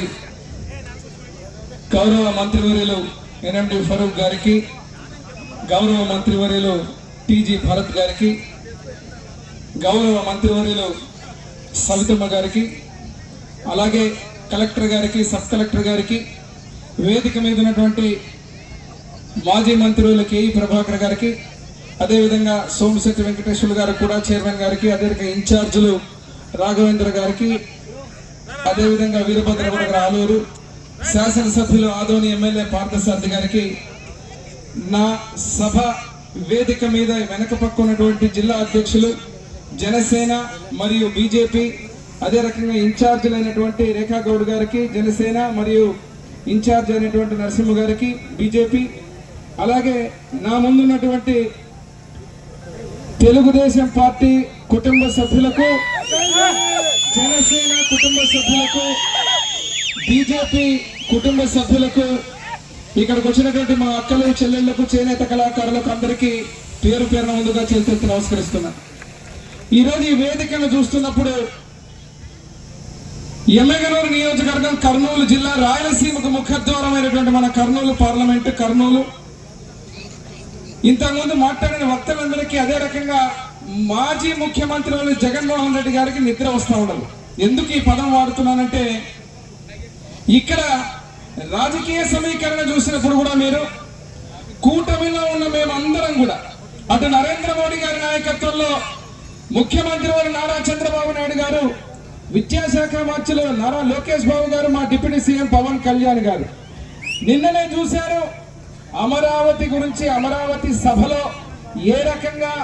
గౌరవ మంత్రివర్యులు ఎన్ఎండి ఫరూక్ గారికి, గౌరవ మంత్రివర్యులు టీజీ భరత్ గారికి, గౌరవ మంత్రివర్యులు సవితమ్మ గారికి, అలాగే కలెక్టర్ గారికి, సబ్ కలెక్టర్ గారికి, వేదిక మీద ఉన్నటువంటి మాజీ మంత్రులు కేఈ ప్రభాకర్ గారికి, అదేవిధంగా సోమశెట్టి వెంకటేశ్వర్లు గారు కూడా చైర్మన్ గారికి, అదేవిధంగా ఇన్ఛార్జులు రాఘవేంద్ర గారికి, అదేవిధంగా వీరభద్రగౌడ గారు ఆలూరు, శాసనసభ్యులు ఆదోని ఎమ్మెల్యే పార్థసారథి గారికి, నా సభ వేదిక మీద వెనక పక్క ఉన్నటువంటి జిల్లా అధ్యక్షులు జనసేన మరియు బీజేపీ, అదే రకంగా ఇన్ఛార్జీలు అయినటువంటి రేఖా గౌడ్ గారికి జనసేన మరియు ఇన్ఛార్జ్ అయినటువంటి నరసింహ గారికి బీజేపీ, అలాగే నా ముందున్నటువంటి తెలుగుదేశం పార్టీ కుటుంబ సభ్యులకు, జనసేన కుటుంబ సభ్యులకు, బీజేపీ కుటుంబ సభ్యులకు, ఇక్కడికి వచ్చినటువంటి మా అక్కలు చెల్లెళ్లకు, చేనేత కళాకారులకు అందరికీ పేరు పేరున ముందుగా చేతులెత్తి నమస్కరిస్తున్నా. ఈరోజు ఈ వేదికను చూస్తున్నప్పుడు ఎమ్మెగనూరు నియోజకవర్గం, కర్నూలు జిల్లా, రాయలసీమకు ముఖద్వారమైనటువంటి మన కర్నూలు పార్లమెంటు, కర్నూలు ఇంతకుముందు మాట్లాడిన వక్తలందరికీ అదే రకంగా మాజీ ముఖ్యమంత్రి జగన్మోహన్ రెడ్డి గారికి నిద్ర వస్తూ ఉండదు. ఎందుకు ఈ పదం వాడుతున్నానంటే, ఇక్కడ రాజకీయ సమీకరణ చూసినప్పుడు కూడా మీరు కూటమిలో ఉన్న మేమందరం కూడా అటు నరేంద్ర మోడీ గారి నాయకత్వంలో ముఖ్యమంత్రి వారు నారా చంద్రబాబు నాయుడు గారు, విద్యాశాఖ మంత్రులు నారా లోకేష్ బాబు గారు, మా డిప్యూటీ సీఎం పవన్ కళ్యాణ్ గారు నిన్ననే చూశారు. అమరావతి గురించి అమరావతి సభలో ఏ రకంగా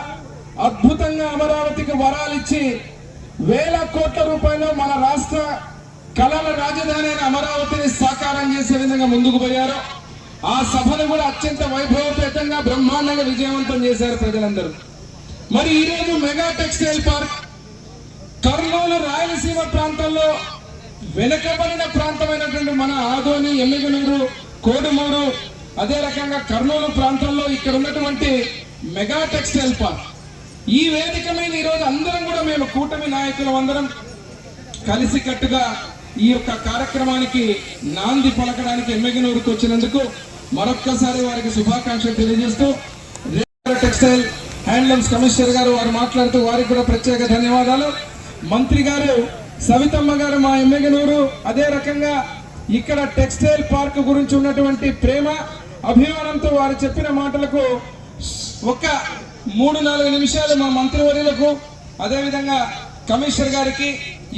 అద్భుతంగా అమరావతికి వరాలిచ్చి వేల కోట్ల రూపాయలు మన రాష్ట్ర కళల రాజధాని అయిన అమరావతిని సాకారం చేసే విధంగా ముందుకు పోయారు. ఆ సభను కూడా అత్యంత వైభవపేతంగా బ్రహ్మాండంగా విజయవంతం చేశారు ప్రజలందరూ. మరి ఈరోజు mega textile park Kurnool Rayalaseema ప్రాంతంలో వెనుకబడిన ప్రాంతమైనటువంటి మన ఆదోని, ఎమ్మిగనూరు, కోడుమూరు, అదే రకంగా కర్నూలు ప్రాంతంలో ఇక్కడ ఉన్నటువంటి మెగా టెక్స్టైల్ పార్క్, ఈ వేదిక మీద ఈరోజు అందరం కూడా మేము కూటమి నాయకులు అందరం కలిసికట్టుగా ఈ యొక్క కార్యక్రమానికి నాంది పలకడానికి ఎమ్మిగనూరుకు వచ్చినందుకు మరొక్కసారి వారికి శుభాకాంక్షలు తెలియజేస్తూ, టెక్స్టైల్ హ్యాండ్లూమ్స్ కమిషనర్ గారు వారు మాట్లాడుతూ వారికి కూడా ప్రత్యేక ధన్యవాదాలు. మంత్రి గారు సవితమ్మ గారు మా ఎమ్మెగనూరు, అదే రకంగా ఇక్కడ టెక్స్టైల్ పార్క్ గురించి ఉన్నటువంటి ప్రేమ అభిమానంతో వారు చెప్పిన మాటలకు ఒక 3-4 నిమిషాలు మా మంత్రివర్యులకు, అదేవిధంగా కమిషనర్ గారికి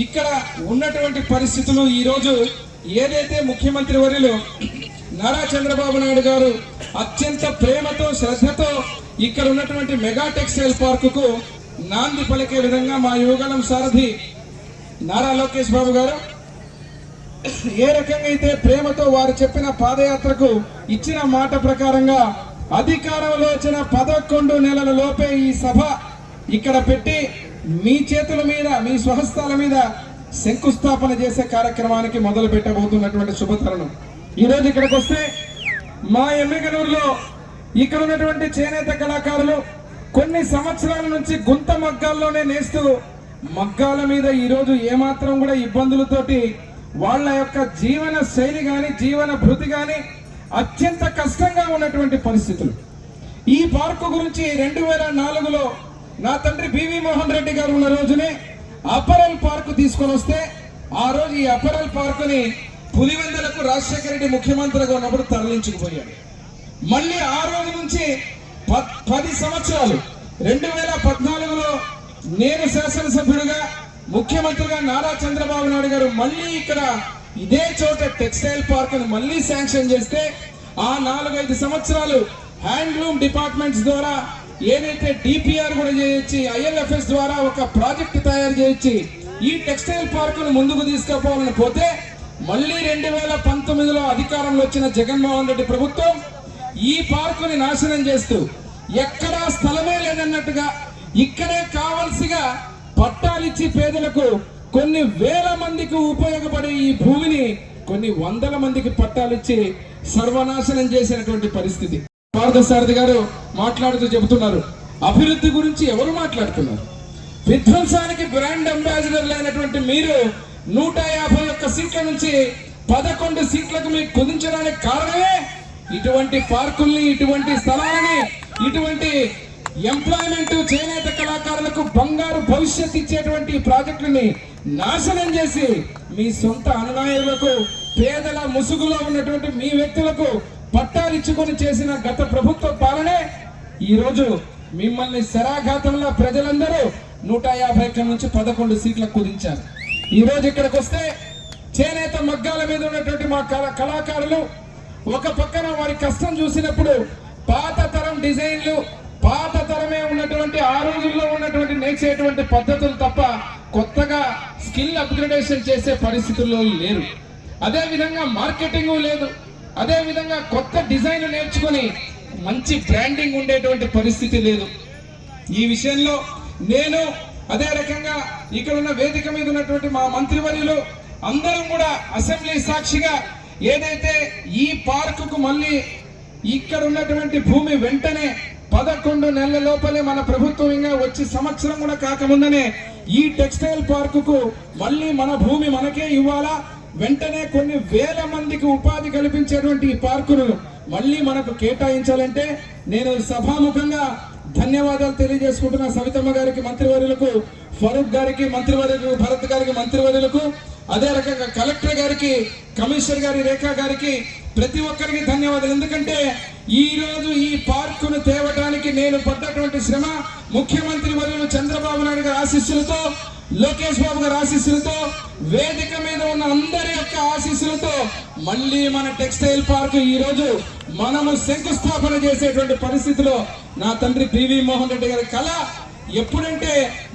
ఇక్కడ ఉన్నటువంటి పరిస్థితులు, ఈరోజు ఏదైతే ముఖ్యమంత్రి వర్యులు నారా చంద్రబాబు నాయుడు గారు అత్యంత ప్రేమతో శ్రద్ధతో ఇక్కడ ఉన్నటువంటి మెగా టెక్స్టైల్ పార్కుకు నాంది పలికే విధంగా మా యువగణం సారథి నారా లోకేష్ బాబు గారు ఏ రకంగా అయితే ప్రేమతో వారు చెప్పిన పాదయాత్రకు ఇచ్చిన మాట ప్రకారంగా అధికారంలో వచ్చిన 11 నెలల లోపే ఈ సభ ఇక్కడ పెట్టి మీ చేతుల మీద, మీ స్వహస్తాల మీద శంకుస్థాపన చేసే కార్యక్రమానికి మొదలు పెట్టబోతున్నటువంటి శుభతరుణం. ఈరోజు ఇక్కడికి వస్తే మా ఎమ్మిగనూరులో ఇక్కడ ఉన్నటువంటి చేనేత కళాకారులు కొన్ని సంవత్సరాల నుంచి గుంత మగ్గాల్లోనే నేస్తూ మగ్గాల మీద ఈరోజు ఏమాత్రం కూడా ఇబ్బందులతోటి వాళ్ళ యొక్క జీవన శైలి కానీ జీవన భృతి కానీ అత్యంత కష్టంగా ఉన్నటువంటి పరిస్థితులు. ఈ పార్కు గురించి 2004లో నా తండ్రి బివి మోహన్ రెడ్డి గారు ఉన్న రోజునే అపరల్ పార్కు తీసుకొని వస్తే ఆ రోజు ఈ అపరల్ పార్కుని పులివెందులకు రాజశేఖర రెడ్డి ముఖ్యమంత్రిగా ఉన్నప్పుడు తరలించుకుపోయాడు. మళ్ళీ ఆ రోజు నుంచి 10 సంవత్సరాలు 2014లో నేను శాసనసభ్యుడిగా ముఖ్యమంత్రిగా నారా చంద్రబాబు నాయుడు గారు మళ్ళీ ఇక్కడ ఇదే చోట టెక్స్టైల్ పార్క్ మళ్ళీ శాంక్షన్ చేస్తే ఆ 4-5 సంవత్సరాలు హ్యాండ్లూమ్ డిపార్ట్మెంట్స్ ద్వారా ఏదైతే డిపిఆర్ కూడా చేయొచ్చి ఐఎల్ఎఫ్ఎస్ ద్వారా ఒక ప్రాజెక్ట్ తయారు చేయొచ్చి ఈ టెక్స్టైల్ పార్కును ముందుకు తీసుకుపోవాలని పోతే మళ్ళీ 2019లో అధికారంలో వచ్చిన జగన్మోహన్ రెడ్డి ప్రభుత్వం ఈ పార్కుని నాశనం చేస్తూ ఎక్కడా స్థలమే లేదన్నట్టుగా ఇక్కడే కావలసిగా పట్టాలిచ్చి పేదలకు కొన్ని వేల మందికి ఉపయోగపడే ఈ భూమిని కొన్ని వందల మందికి పట్టాలిచ్చి సర్వనాశనం చేసినటువంటి పరిస్థితి. పార్థసారథి గారు మాట్లాడుతూ చెబుతున్నారు, అభివృద్ధి గురించి ఎవరు మాట్లాడుతున్నారు? విధ్వంసానికి బ్రాండ్ అంబాసిడర్లు అయినటువంటి మీరు 151 సీట్ల నుంచి 11 సీట్లకు మీకు కుదించడానికి కారణమే ఇటువంటి పార్కుల్ని, ఇటువంటి స్థలాలని, ఇటువంటి ఎంప్లాయ్మెంట్, చేనేత కళాకారులకు బంగారు భవిష్యత్ ఇచ్చేటువంటి ప్రాజెక్టుని నాశనం చేసి మీ సొంత అనునాయులకు, పేదల ముసుగులో ఉన్నటువంటి మీ వ్యక్తులకు పట్టాలిచ్చుకొని చేసిన గత ప్రభుత్వ పాలనే ఈరోజు మిమ్మల్ని శరాఘాతంలో ప్రజలందరూ 150 నుంచి 11 సీట్లకు కుదించారు. ఈరోజు ఇక్కడికి వస్తే చేనేత మగ్గాల మీద ఉన్నటువంటి మా కళాకారులు ఒక పక్కన వారి కష్టం చూసినప్పుడు పాత తరం డిజైన్లు, పాత తరమే ఉన్నటువంటి ఆ రోజుల్లో ఉన్నటువంటి నేర్చేటువంటి పద్ధతులు తప్ప కొత్తగా స్కిల్ అప్గ్రేడేషన్ చేసే పరిస్థితుల్లో లేరు. అదే విధంగా మార్కెటింగ్ లేదు, అదే విధంగా కొత్త డిజైన్ నేర్చుకొని మంచి బ్రాండింగ్ ఉండేటువంటి పరిస్థితి లేదు. ఈ విషయంలో నేను అదే రకంగా ఇక్కడ ఉన్న వేదిక మీద ఉన్నటువంటి మా మంత్రివర్యులు అందరం కూడా అసెంబ్లీ సాక్షిగా ఏదైతే ఈ పార్కుకు మళ్ళీ ఇక్కడ ఉన్నటువంటి భూమి వెంటనే 11 నెలల లోపలే మన ప్రభుత్వం ఇంకా వచ్చి సంవత్సరం కూడా కాకముందనే ఈ టెక్స్టైల్ పార్కుకు మళ్ళీ మన భూమి మనకే ఇవ్వాలా, వెంటనే కొన్ని వేల మందికి ఉపాధి కల్పించేటువంటి ఈ పార్కును మళ్ళీ మనకు కేటాయించాలంటే నేను సభాముఖంగా ధన్యవాదాలు తెలియజేసుకుంటున్న సవితమ్మ గారికి మంత్రివర్యులకు, ఫరూక్ గారికి మంత్రివర్యులకు, భరత్ గారికి మంత్రివర్యులకు, అదే రకంగా కలెక్టర్ గారికి, కమిషనర్ గారి రేఖా గారికి, ప్రతి ఒక్కరికి ధన్యవాదాలు. ఎందుకంటే ఈ రోజు ఈ పార్కును తేవడానికి నేను పడ్డటువంటి శ్రమ ముఖ్యమంత్రి వర్యులు చంద్రబాబు నాయుడు గారి ఆశీస్సులతో, లోకేష్ బాబు గారి ఆశీస్సులతో, వేదిక మీద ఉన్న అందరి యొక్క ఆశీస్సులతో మళ్ళీ మన టెక్స్టైల్ పార్క్ ఈ రోజు మనము శంకుస్థాపన చేసేటువంటి పరిస్థితిలో నా తండ్రి పివి మోహన్ రెడ్డి గారి కళ ఎప్పుడంటే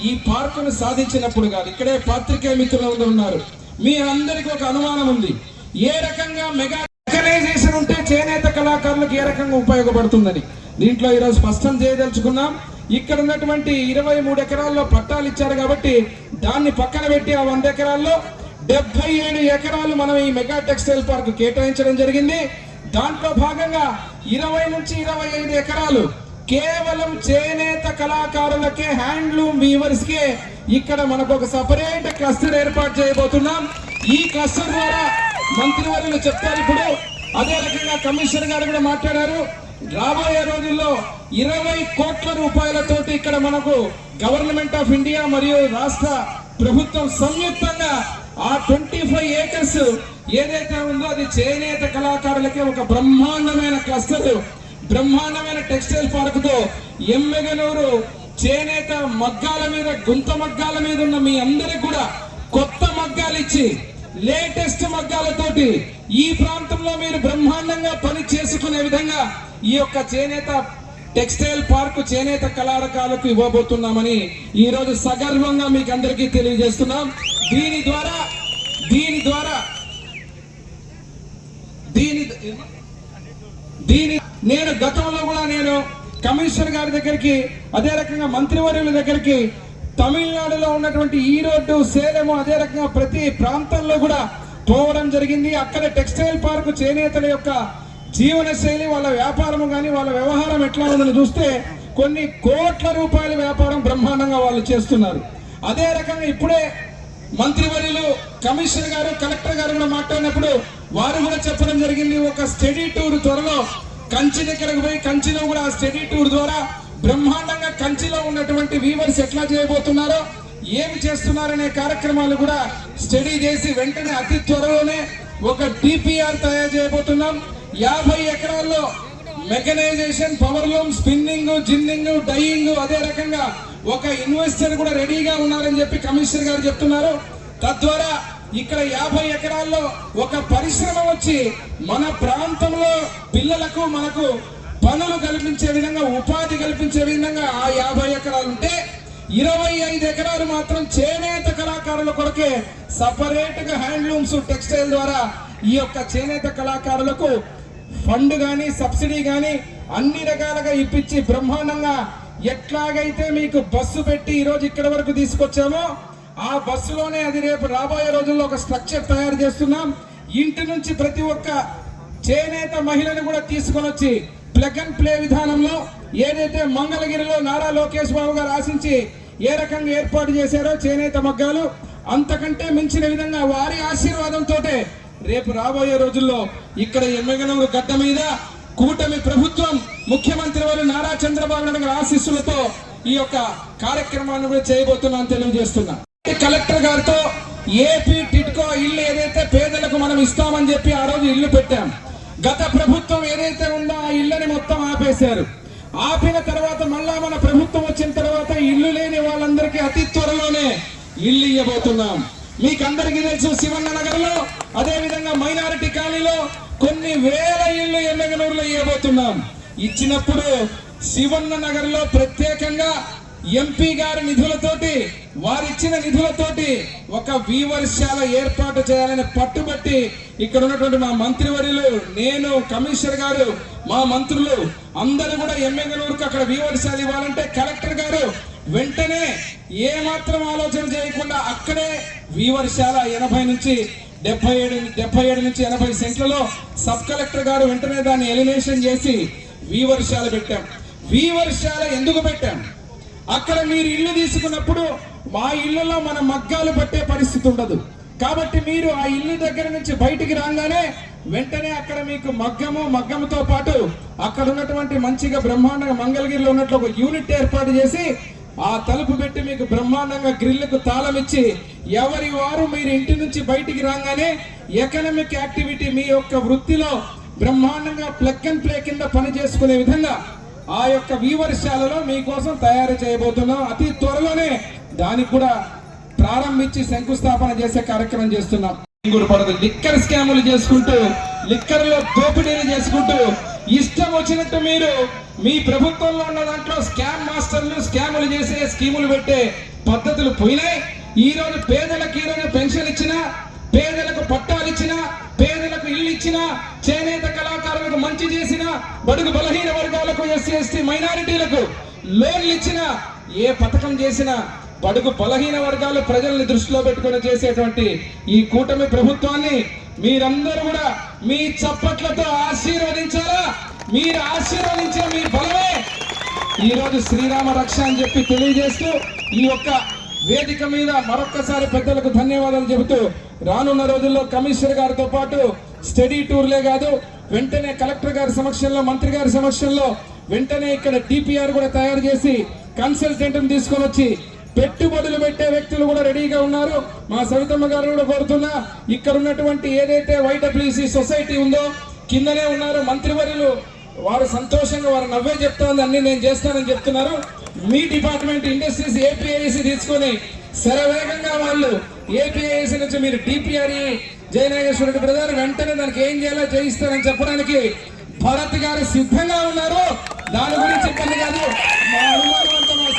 ఈ పార్కును సాధించినప్పుడు కాదు. ఇక్కడే పాత్రికేయ మిత్రులు ఉన్నారు, మీ అందరికీ ఒక అనుమానం ఉంది, ఏ రకంగా మెగానైజేషన్ ఉంటే చేనేత కళాకారులకు ఏ రకంగా ఉపయోగపడుతుందని. దీంట్లో ఈరోజు స్పష్టం చేయదలుచుకున్నాం. ఇక్కడ ఉన్నటువంటి 23 ఎకరాల్లో పట్టాలు ఇచ్చారు కాబట్టి దాన్ని పక్కన పెట్టి ఆ 100 ఎకరాల్లో 77 ఎకరాలు మనం ఈ మెగా టెక్స్టైల్ పార్క్ కేటాయించడం జరిగింది. దాంట్లో భాగంగా 20 నుంచి 25 ఎకరాలు కేవలం చేనేత కళాకారులకే, హ్యాండ్లూమ్ వీవర్స్ కే ఇక్కడ మనకు ఒక సపరేట్ క్లస్టర్ ఏర్పాటు చేయబోతున్నాం. ఈ క్లస్టర్ ద్వారా మంత్రివర్యులు చెప్తారు ఇప్పుడు, అదే రకంగా కమిషనర్ గారు కూడా మాట్లాడారు. రాబోయే రోజుల్లో 20 కోట్ల రూపాయలతోటి ఇక్కడ మనకు గవర్నమెంట్ ఆఫ్ ఇండియా మరియు రాష్ట్ర ప్రభుత్వం సంయుక్తంగా ఆ 25 ఏకర్స్ ఏదైతే ఉందో అది చేనేత కళాకారులకే ఒక బ్రహ్మాండమైన క్లస్టర్, బ్రహ్మాండమైన టెక్స్టైల్ పార్క్ తో ఎమ్మెగనూరు చేనేత మగ్గాల మీద, గుంత మగ్గాల మీద ఉన్న మీ అందరికి కూడా కొత్త మగ్గాలు ఇచ్చి లేటెస్ట్ మగ్గాలతోటి ఈ ప్రాంతంలో మీరు బ్రహ్మాండంగా పని చేసుకునే విధంగా ఈ యొక్క చేనేత టెక్స్టైల్ పార్క్ చేనేత కళాకారులకు ఇవ్వబోతున్నామని ఈ రోజు సగర్వంగా మీకు అందరికీ తెలియజేస్తున్నాం. దీని ద్వారా నేను గతంలో కూడా నేను కమిషనర్ గారి దగ్గరికి, అదే రకంగా మంత్రివర్యుల దగ్గరికి, తమిళనాడులో ఉన్నటువంటి ఈరోడ్డు, సేలము, అదే రకంగా ప్రతి ప్రాంతంలో కూడా పోవడం జరిగింది. అక్కడ టెక్స్టైల్ పార్క్ చేనేతల యొక్క జీవన శైలి, వాళ్ళ వ్యాపారము కానీ వాళ్ళ వ్యవహారం ఎట్లా ఉందని చూస్తే కొన్ని కోట్ల రూపాయల వ్యాపారం బ్రహ్మాండంగా వాళ్ళు చేస్తున్నారు. అదే రకంగా ఇప్పుడే మంత్రివర్యులు, కమిషనర్ గారు, కలెక్టర్ గారు కూడా మాట్లాడినప్పుడు వారు కూడా చెప్పడం జరిగింది, ఒక స్టడీ టూర్ త్వరలో కంచి దగ్గరకు పోయి కంచిలో కూడా స్టడీ టూర్ ద్వారా బ్రహ్మాండంగా కంచిలో ఉన్నటువంటి వీవర్స్ ఎట్లా చేయబోతున్నారో, ఏమి చేస్తున్నారనే కార్యక్రమాలు కూడా స్టడీ చేసి వెంటనే అతి త్వరలోనే ఒక డిపిఆర్ తయారు చేయబోతున్నాం. 50 ఎకరాల్లో mechanisation, power loom, spinning, ginning, dyeing, అదే రకంగా ఒక ఇన్వెస్టర్ కూడా రెడీగా ఉన్నారని చెప్పి కమిషనర్ గారు చెప్తున్నారు. తద్వారా ఇక్కడ 50 ఎకరాల్లో ఒక పరిశ్రమ వచ్చి మన ప్రాంతంలో పిల్లలకు మనకు పనులు కల్పించే విధంగా, ఉపాధి కల్పించే విధంగా ఆ 50 ఎకరాలు ఉంటే 25 ఎకరాలు మాత్రం చేనేత కళాకారుల కొరకే సపరేట్ గా హ్యాండ్లూమ్స్, టెక్స్టైల్ ద్వారా ఈ యొక్క చేనేత కళాకారులకు ఫండ్ కానీ సబ్సిడీ కానీ అన్ని రకాలుగా ఇప్పించి బ్రహ్మాండంగా ఎట్లాగైతే మీకు బస్సు పెట్టి ఈరోజు ఇక్కడ వరకు తీసుకొచ్చామో ఆ బస్సులోనే అది రేపు రాబోయే రోజుల్లో ఒక స్ట్రక్చర్ తయారు చేస్తున్నాం. ఇంటి నుంచి ప్రతి ఒక్క చేనేత మహిళను కూడా తీసుకొని వచ్చి ప్లగ్ అండ్ ప్లే విధానంలో ఏదైతే మంగళగిరిలో నారా లోకేష్ బాబు గారు ఆశించి ఏ రకంగా ఏర్పాటు చేశారో చేనేత మగ్గాలు, అంతకంటే మించిన విధంగా వారి ఆశీర్వాదంతో రేపు రాబోయే రోజుల్లో ఇక్కడ ఎమ్మెగనూరు గడ్డ మీద కూటమి ప్రభుత్వం ముఖ్యమంత్రి వారు నారా చంద్రబాబు నాయుడు గారి ఆశీస్సులతో ఈ యొక్క కార్యక్రమాన్ని కూడా చేయబోతున్నాను తెలియజేస్తున్నా. కలెక్టర్ గారితో ఏపీ టిడ్కో ఇల్లు ఏదైతే పేదలకు మనం ఇస్తామని చెప్పి ఆ రోజు ఇల్లు పెట్టాం. గత ప్రభుత్వం ఏదైతే ఉందో ఆ ఇళ్ళని మొత్తం ఆపేశారు. ఆపిన తర్వాత మళ్ళా మన ప్రభుత్వం వచ్చిన తర్వాత ఇల్లు లేని వాళ్ళందరికీ అతి త్వరలోనే ఇల్లు ఇవ్వబోతున్నాం. మీకు అందరికీ తెలుసు శివన్న నగర్ లో, అదే విధంగా మైనారిటీ కాలనీలో కొన్ని వేల ఇల్లు ఎమ్మెగనూరులో ఇవ్వబోతున్నాం. ఇచ్చినప్పుడు శివన్న నగర్ లో ప్రత్యేకంగా ఎంపీ గారి నిధులతోటి, వారిచ్చిన నిధులతోటి ఒక వీవర్శాల ఏర్పాటు చేయాలని పట్టుబట్టి ఇక్కడ ఉన్నటువంటి మా మంత్రివర్యులు, నేను, కమిషనర్ గారు, మా మంత్రులు అందరూ కూడా ఎమ్మెగనూరుకు అక్కడ వీవర్శాల ఇవ్వాలంటే కలెక్టర్ గారు వెంటనే ఏ మాత్రం ఆలోచన చేయకుండా అక్కడే వీవర్శాల 80 నుంచి 77 నుంచి 80 సెంట్లలో సబ్ కలెక్టర్ గారు వెంటనే దాన్ని ఎలిమినేషన్ చేసి వీవర్శాల పెట్టాం. వీవర్శాల ఎందుకు పెట్టాం? అక్కడ మీరు ఇల్లు తీసుకున్నప్పుడు మా ఇళ్లలో మన మగ్గాలు పట్టే పరిస్థితి ఉండదు. కాబట్టి మీరు ఆ ఇల్లు దగ్గర నుంచి బయటికి రాగానే వెంటనే అక్కడ మీకు మగ్గముతో పాటు అక్కడ ఉన్నటువంటి మంచిగా బ్రహ్మాండంగా మంగళగిరిలో ఉన్నట్లు ఒక యూనిట్ ఏర్పాటు చేసి ఆ తలుపు పెట్టి మీకు బ్రహ్మాండంగా గ్రిల్లుకు తాళం ఇచ్చి ఎవరి వారు మీరు ఇంటి నుంచి బయటికి రాగానే ఎకనామిక్ యాక్టివిటీ మీ యొక్క వృత్తిలో బ్రహ్మాండంగా ప్లగ్ అండ్ ప్లే కింద పని చేసుకునే విధంగా ఆ యొక్క వీవర్శాలలో మీకోసం తయారు చేయబోతున్నాం. అతి త్వరలోనే దానికి కూడా ప్రారంభించి శంకుస్థాపన చేసే కార్యక్రమం చేస్తున్నాం. లిక్కర్ స్కాములు చేసుకుంటూ, లిక్కర్ లో దోపిడీలు చేసుకుంటూ ఇష్టం వచ్చినట్టు మీరు మీ ప్రభుత్వంలో ఉన్న దాంట్లో స్కామ్ మాస్టర్లు స్కాములు చేసే స్కీములు పెట్టే పద్ధతులు పోయినాయి. ఈ రోజు పేదలకు పెన్షన్ ఇచ్చినా, పేదలకు పట్టాలు ఇచ్చినా, పేదలకు ఇల్లు ఇచ్చినా, చేనేత కళాకారులకు మంచి చేసిన, బడుగు బలహీన వర్గాలకు ఎస్సీ ఎస్టీ మైనారిటీలకు లోన్లు ఇచ్చిన, ఏ పథకం చేసినా బడుగు బలహీన వర్గాలు ప్రజల్ని దృష్టిలో పెట్టుకుని చేసేటువంటి ఈ కూటమి ప్రభుత్వాన్ని మీరందరూ కూడా మీ చప్పట్లతో ఆశీర్వదించాలా? మీరు ఆశీర్వదించే మీ బలమే ఈ రోజు శ్రీరామ రక్ష అని చెప్పి తెలియజేస్తూ ఈ యొక్క వేదిక మీద మరొక్కసారి పెద్దలకు ధన్యవాదాలు చెబుతూ రానున్న రోజుల్లో కమిషనర్ గారితో పాటు స్టడీ టూర్లే కాదు, వెంటనే కలెక్టర్ గారి సమక్షంలో, మంత్రి గారి సమక్షంలో వెంటనే ఇక్కడ డిపిఆర్ కూడా తయారు చేసి కన్సల్టెంట్ తీసుకొని వచ్చి పెట్టుబడులు పెట్టే వ్యక్తులు కూడా రెడీగా ఉన్నారు. మా సవితమ్మ గారు కూడా కోరుతున్నా, ఇక్కడ ఉన్నటువంటి ఏదైతే వైడబ్ల్యూసీ సొసైటీ ఉందో కిందనే ఉన్నారు మంత్రివర్యులు, వారు సంతోషంగా వారు నవ్వే చెప్తాను అన్ని నేను చేస్తానని చెప్తున్నారు. మీ డిపార్ట్మెంట్ ఇండస్ట్రీస్ ఏపీఐసి తీసుకొని శరవేగంగా వాళ్ళు ఏపీఐసి నుంచి మీరు డిపిఆర్ జయనాగేశ్వర బ్రదర్ వెంటనే దానికి ఏం చేయాలో చేయిస్తారని చెప్పడానికి భరత్ గారు సిద్ధంగా ఉన్నారు. దాని గురించి చెప్పండి కాదు, మా అనుమానం అంతా మా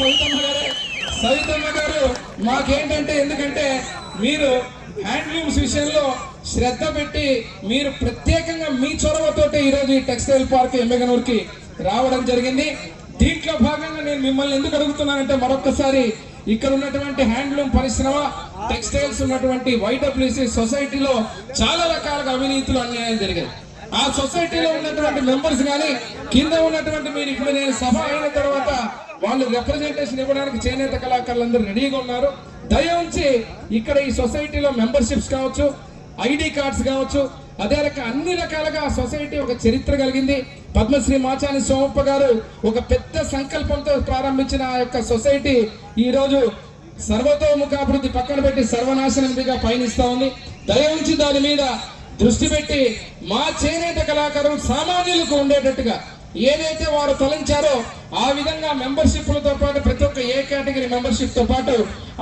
సవితమ్మ గారు మాకేంటంటే, ఎందుకంటే మీరు హ్యాండ్లూమ్స్ విషయంలో శ్రద్ధ పెట్టి మీరు ప్రత్యేకంగా మీ చొరవతోటి ఈరోజు ఈ టెక్స్టైల్ పార్క్ ఎమ్మెగనూరుకి రావడం జరిగింది. దీంట్లో భాగంగా నేను మిమ్మల్ని ఎందుకు అడుగుతున్నానంటే, మరొకసారి ఇక్కడ ఉన్నటువంటి హ్యాండ్లూమ్ పరిశ్రమ, టెక్స్టైల్స్ ఉన్నటువంటి వైడబ్ల్యూసీ సొసైటీలో చాలా రకాలుగా అవినీతులు, అన్యాయం జరిగాయి. ఆ సొసైటీలో ఉన్నటువంటి మెంబర్స్ కానీ కింద ఉన్నటువంటి మీరు ఇప్పుడు నేను సభ అయిన తర్వాత వాళ్ళు రిప్రజెంటేషన్ ఇవ్వడానికి చేనేత కళాకారులందరూ రెడీగా ఉన్నారు. దయ ఉంచి ఇక్కడ ఈ సొసైటీలో మెంబర్షిప్స్ కావచ్చు, ఐడి కార్డ్స్ కావచ్చు, అదే రకంగా అన్ని రకాలుగా సొసైటీ ఒక చరిత్ర కలిగింది. పద్మశ్రీ మాచాని సోమప్ప గారు ఒక పెద్ద సంకల్పంతో ప్రారంభించిన ఆ యొక్క సొసైటీ ఈ రోజు సర్వతోముఖాభివృద్ధి పక్కన పెట్టి సర్వనాశనంగా పయనిస్తా ఉంది. దయ ఉంచి దాని మీద దృష్టి పెట్టి మా చేనేత కళాకారులు సామాన్యులకు ఉండేటట్టుగా ఏదైతే వారు తలంచారో ఆ విధంగా మెంబర్షిప్లతో పాటు ప్రతి ఒక్క ఏ కేటగిరీ మెంబర్షిప్ తో పాటు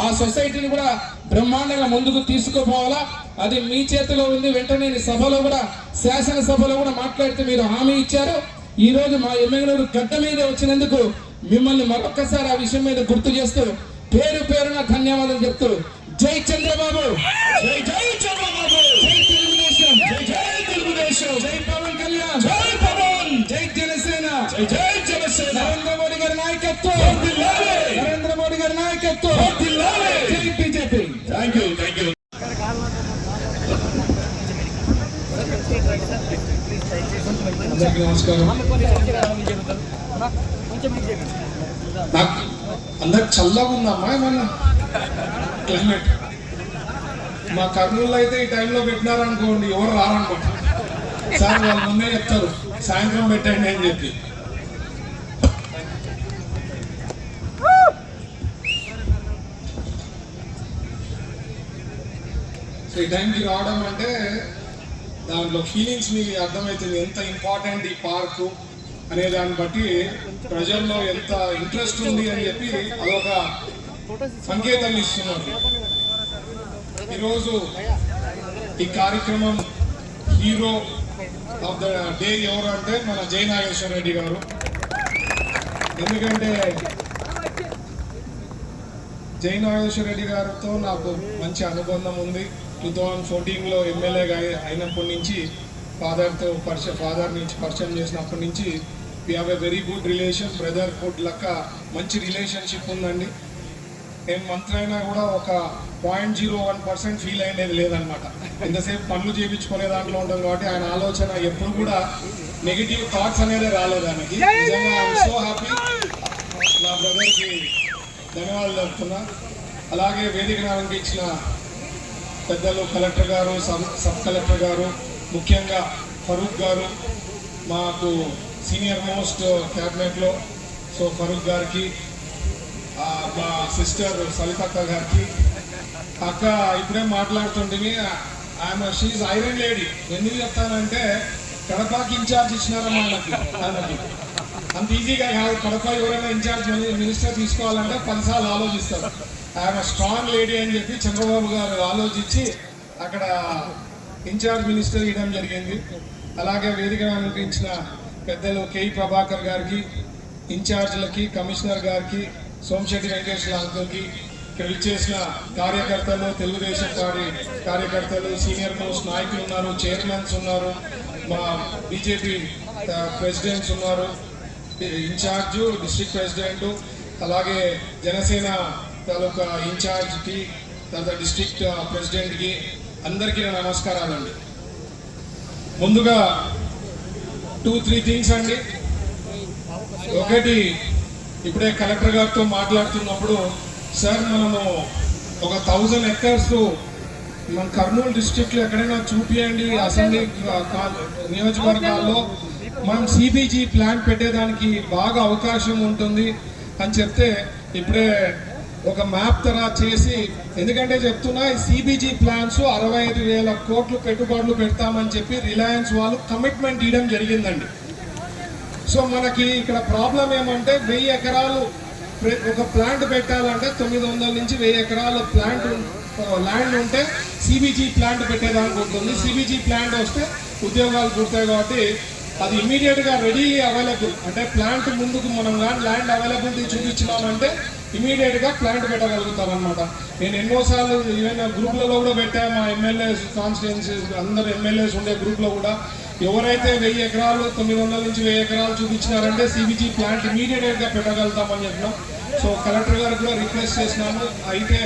ఆ సొసైటీని కూడా బ్రహ్మాండంగా ముందుకు తీసుకుపోవాలా. అది మీ చేతిలో ఉంది. వెంటనే సభలో కూడా, శాసనసభలో కూడా మాట్లాడితే మీరు హామీ ఇచ్చారు. ఈ రోజు మా ఎమ్మెగనూరు గడ్డ మీద వచ్చినందుకు మిమ్మల్ని మరొక్కసారి ఆ విషయం మీద గుర్తు చేస్తూ పేరు పేరున ధన్యవాదాలు చెప్తూ జై చంద్రబాబు, జై జై చంద్రబాబు, జై తెలుగుదేశం, జై జై తెలుగుదేశం, జై పవన్ కళ్యాణ్, జై జై జై జనసేన. నరేంద్ర మోడీ గారి నాయకత్వం, వర్ధిల్లాలి. నరేంద్ర మోడీ గారి నాయకత్వం, వర్ధిల్లాలి. జై BJP. Thank you, thank you. అందరికీ నమస్కారం. నాకు అందరికి చల్లగా ఉందమ్మా ఏమన్నా క్లైమేట్. మా కర్నూలు అయితే ఈ టైంలో పెట్టినారనుకోండి ఎవరు రారనమాట. సార్ వాళ్ళు ముందే చెప్తారు సాయంత్రం పెట్టండి అని చెప్పి. సో ఈ టైంకి రావడం అంటే దాంట్లో ఫీలింగ్స్ మీకు అర్థమవుతుంది ఎంత ఇంపార్టెంట్ ఈ పార్కు అనే దాన్ని బట్టి ప్రజల్లో ఎంత ఇంట్రెస్ట్ ఉంది అని చెప్పి అదొక సంకేతం ఇస్తున్నారు. ఈరోజు ఈ కార్యక్రమం హీరో ఆఫ్ ద డే ఎవరు అంటే మన జై నాగేశ్వర రెడ్డి గారు. ఎందుకంటే జై నాగేశ్వర రెడ్డి గారితో నాకు మంచి అనుబంధం ఉంది. 2014లో ఎమ్మెల్యేగా అయినప్పటి నుంచి ఫాదర్ నుంచి పరిచయం చేసినప్పటి నుంచి we have a very good relation, brotherhood లెక్క మంచి రిలేషన్షిప్ ఉందండి. నేను మంత్రి అయినా కూడా ఒక 0.01% ఫీల్ అయ్యేది లేదనమాట. ఎంతసేపు పనులు చేయించుకునే దాంట్లో ఉంటాం కాబట్టి ఆయన ఆలోచన ఎప్పుడు కూడా నెగిటివ్ థాట్స్ అనేది రాలేదు ఆయనకి. నిజంగా ఐఎమ్ సో హ్యాపీ. నా బ్రదర్కి ధన్యవాదాలు చెప్తున్నా. అలాగే వేదికను అలంకరించిన పెద్దలు కలెక్టర్ గారు, సబ్ కలెక్టర్ గారు, ముఖ్యంగా ఫరూక్ గారు మాకు సీనియర్ మోస్ట్ క్యాబినెట్లో. సో ఫరూక్ గారికి, మా సిస్టర్ సలితక్క గారికి. అక్క ఇప్పుడే మాట్లాడుతుంటే షీఈ్ ఐరన్ లేడీ. ఎందుకు చెప్తానంటే కడపకి ఇన్ఛార్జ్ ఇచ్చినారమ్మా ఆయనకి. అంత ఈజీగా కాదు. కడప ఎవరైనా ఇన్ఛార్జ్ మినిస్టర్ తీసుకోవాలంటే 10 సార్లు ఆలోచిస్తారు. ఆయన స్ట్రాంగ్ లేడీ అని చెప్పి చంద్రబాబు గారు ఆలోచించి అక్కడ ఇన్ఛార్జ్ మినిస్టర్ ఇవ్వడం జరిగింది. అలాగే వేదికను అలంకరించిన పెద్దలు కేఈ ప్రభాకర్ గారికి, ఇన్ఛార్జ్లకి, కమిషనర్ గారికి, సోమశెట్టి వెంకటేశ్వర అంకుల్కి, ఇక్కడ విచ్చేసిన కార్యకర్తలు, తెలుగుదేశం పార్టీ కార్యకర్తలు, సీనియర్ మోస్ట్ నాయకులు ఉన్నారు, చైర్మన్స్ ఉన్నారు, మా బీజేపీ ప్రెసిడెంట్స్ ఉన్నారు, ఇన్ఛార్జు డిస్ట్రిక్ట్ ప్రెసిడెంట్, అలాగే జనసేన తాలూకా ఇన్ఛార్జ్కి, తర్వాత డిస్ట్రిక్ట్ ప్రెసిడెంట్కి అందరికీ నా నమస్కారాలండి. ముందుగా 2-3 థింగ్స్ అండి. ఒకటి, ఇప్పుడే కలెక్టర్ గారితో మాట్లాడుతున్నప్పుడు సార్ మనము ఒక 1000 acres మన కర్నూలు డిస్ట్రిక్ట్లో ఎక్కడైనా చూపియండి అసెంబ్లీ నియోజకవర్గాల్లో మనం సిబిజీ ప్లాంట్ పెట్టేదానికి బాగా అవకాశం ఉంటుంది అని చెప్తే ఇప్పుడే ఒక మ్యాప్ తరా చేసి, ఎందుకంటే చెప్తున్నా ఈ సిబిజీ ప్లాన్స్ 65,000 కోట్లు పెట్టుబడులు పెడతామని చెప్పి రిలయన్స్ వాళ్ళు కమిట్మెంట్ ఇవ్వడం జరిగిందండి. సో మనకి ఇక్కడ ప్రాబ్లం ఏమంటే 1000 ఎకరాలు ఒక ప్లాంట్ పెట్టాలంటే 900 నుంచి 1000 ఎకరాల ల్యాండ్ ఉంటే సిబిజీ ప్లాంట్ పెట్టేదానికి ఉంటుంది. సిబిజీ ప్లాంట్ వస్తే ఉద్యోగాలు పుడతాయి కాబట్టి అది ఇమీడియట్గా రెడీ అవైలబుల్. అంటే ప్లాంట్ ముందుకు మనం కానీ ల్యాండ్ అవైలబిలిటీ చూపించినామంటే ఇమీడియట్గా ప్లాంట్ పెట్టగలుగుతారనమాట. నేను ఎన్నోసార్లు ఈవెన్ గ్రూప్లలో కూడా పెట్టాను. మా ఎమ్మెల్యేస్ కాన్స్టిట్యున్సీస్ అందరు ఎమ్మెల్యేస్ ఉండే గ్రూప్లో కూడా ఎవరైతే 1000 ఎకరాలు 900 నుంచి 1000 ఎకరాలు చూపించినారంటే సిబిజీ ప్లాంట్ ఇమీడియట్గా పెట్టగలుగుతామని చెప్పినాం. సో కలెక్టర్ గారు కూడా రిక్వెస్ట్ చేసినాము. అయితే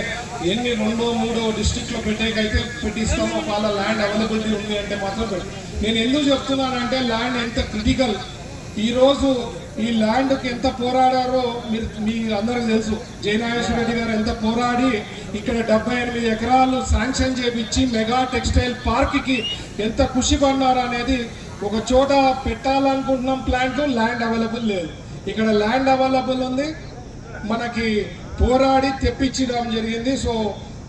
ఎన్ని 2-3 డిస్ట్రిక్ట్లో పెట్టేకైతే పెట్టిస్తామో వాళ్ళ ల్యాండ్ అవైలబిలిటీ ఉంది అంటే మాత్రం పెట్టి. నేను ఎందుకు చెప్తున్నానంటే ల్యాండ్ ఎంత క్రిటికల్. ఈరోజు ఈ ల్యాండ్కి ఎంత పోరాడారో మీరు అందరికీ తెలుసు. జై నాగేశ్వర రెడ్డి గారు ఎంత పోరాడి ఇక్కడ 78 ఎకరాలు శాంక్షన్ చేపించి మెగా టెక్స్టైల్ పార్క్కి ఎంత కృషి పడినారు అనేది. ఒక చోట పెట్టాలనుకుంటున్నాం ప్లాంట్, ల్యాండ్ అవైలబుల్ లేదు. ఇక్కడ ల్యాండ్ అవైలబుల్ ఉంది, మనకి పోరాడి తెప్పించడం జరిగింది. సో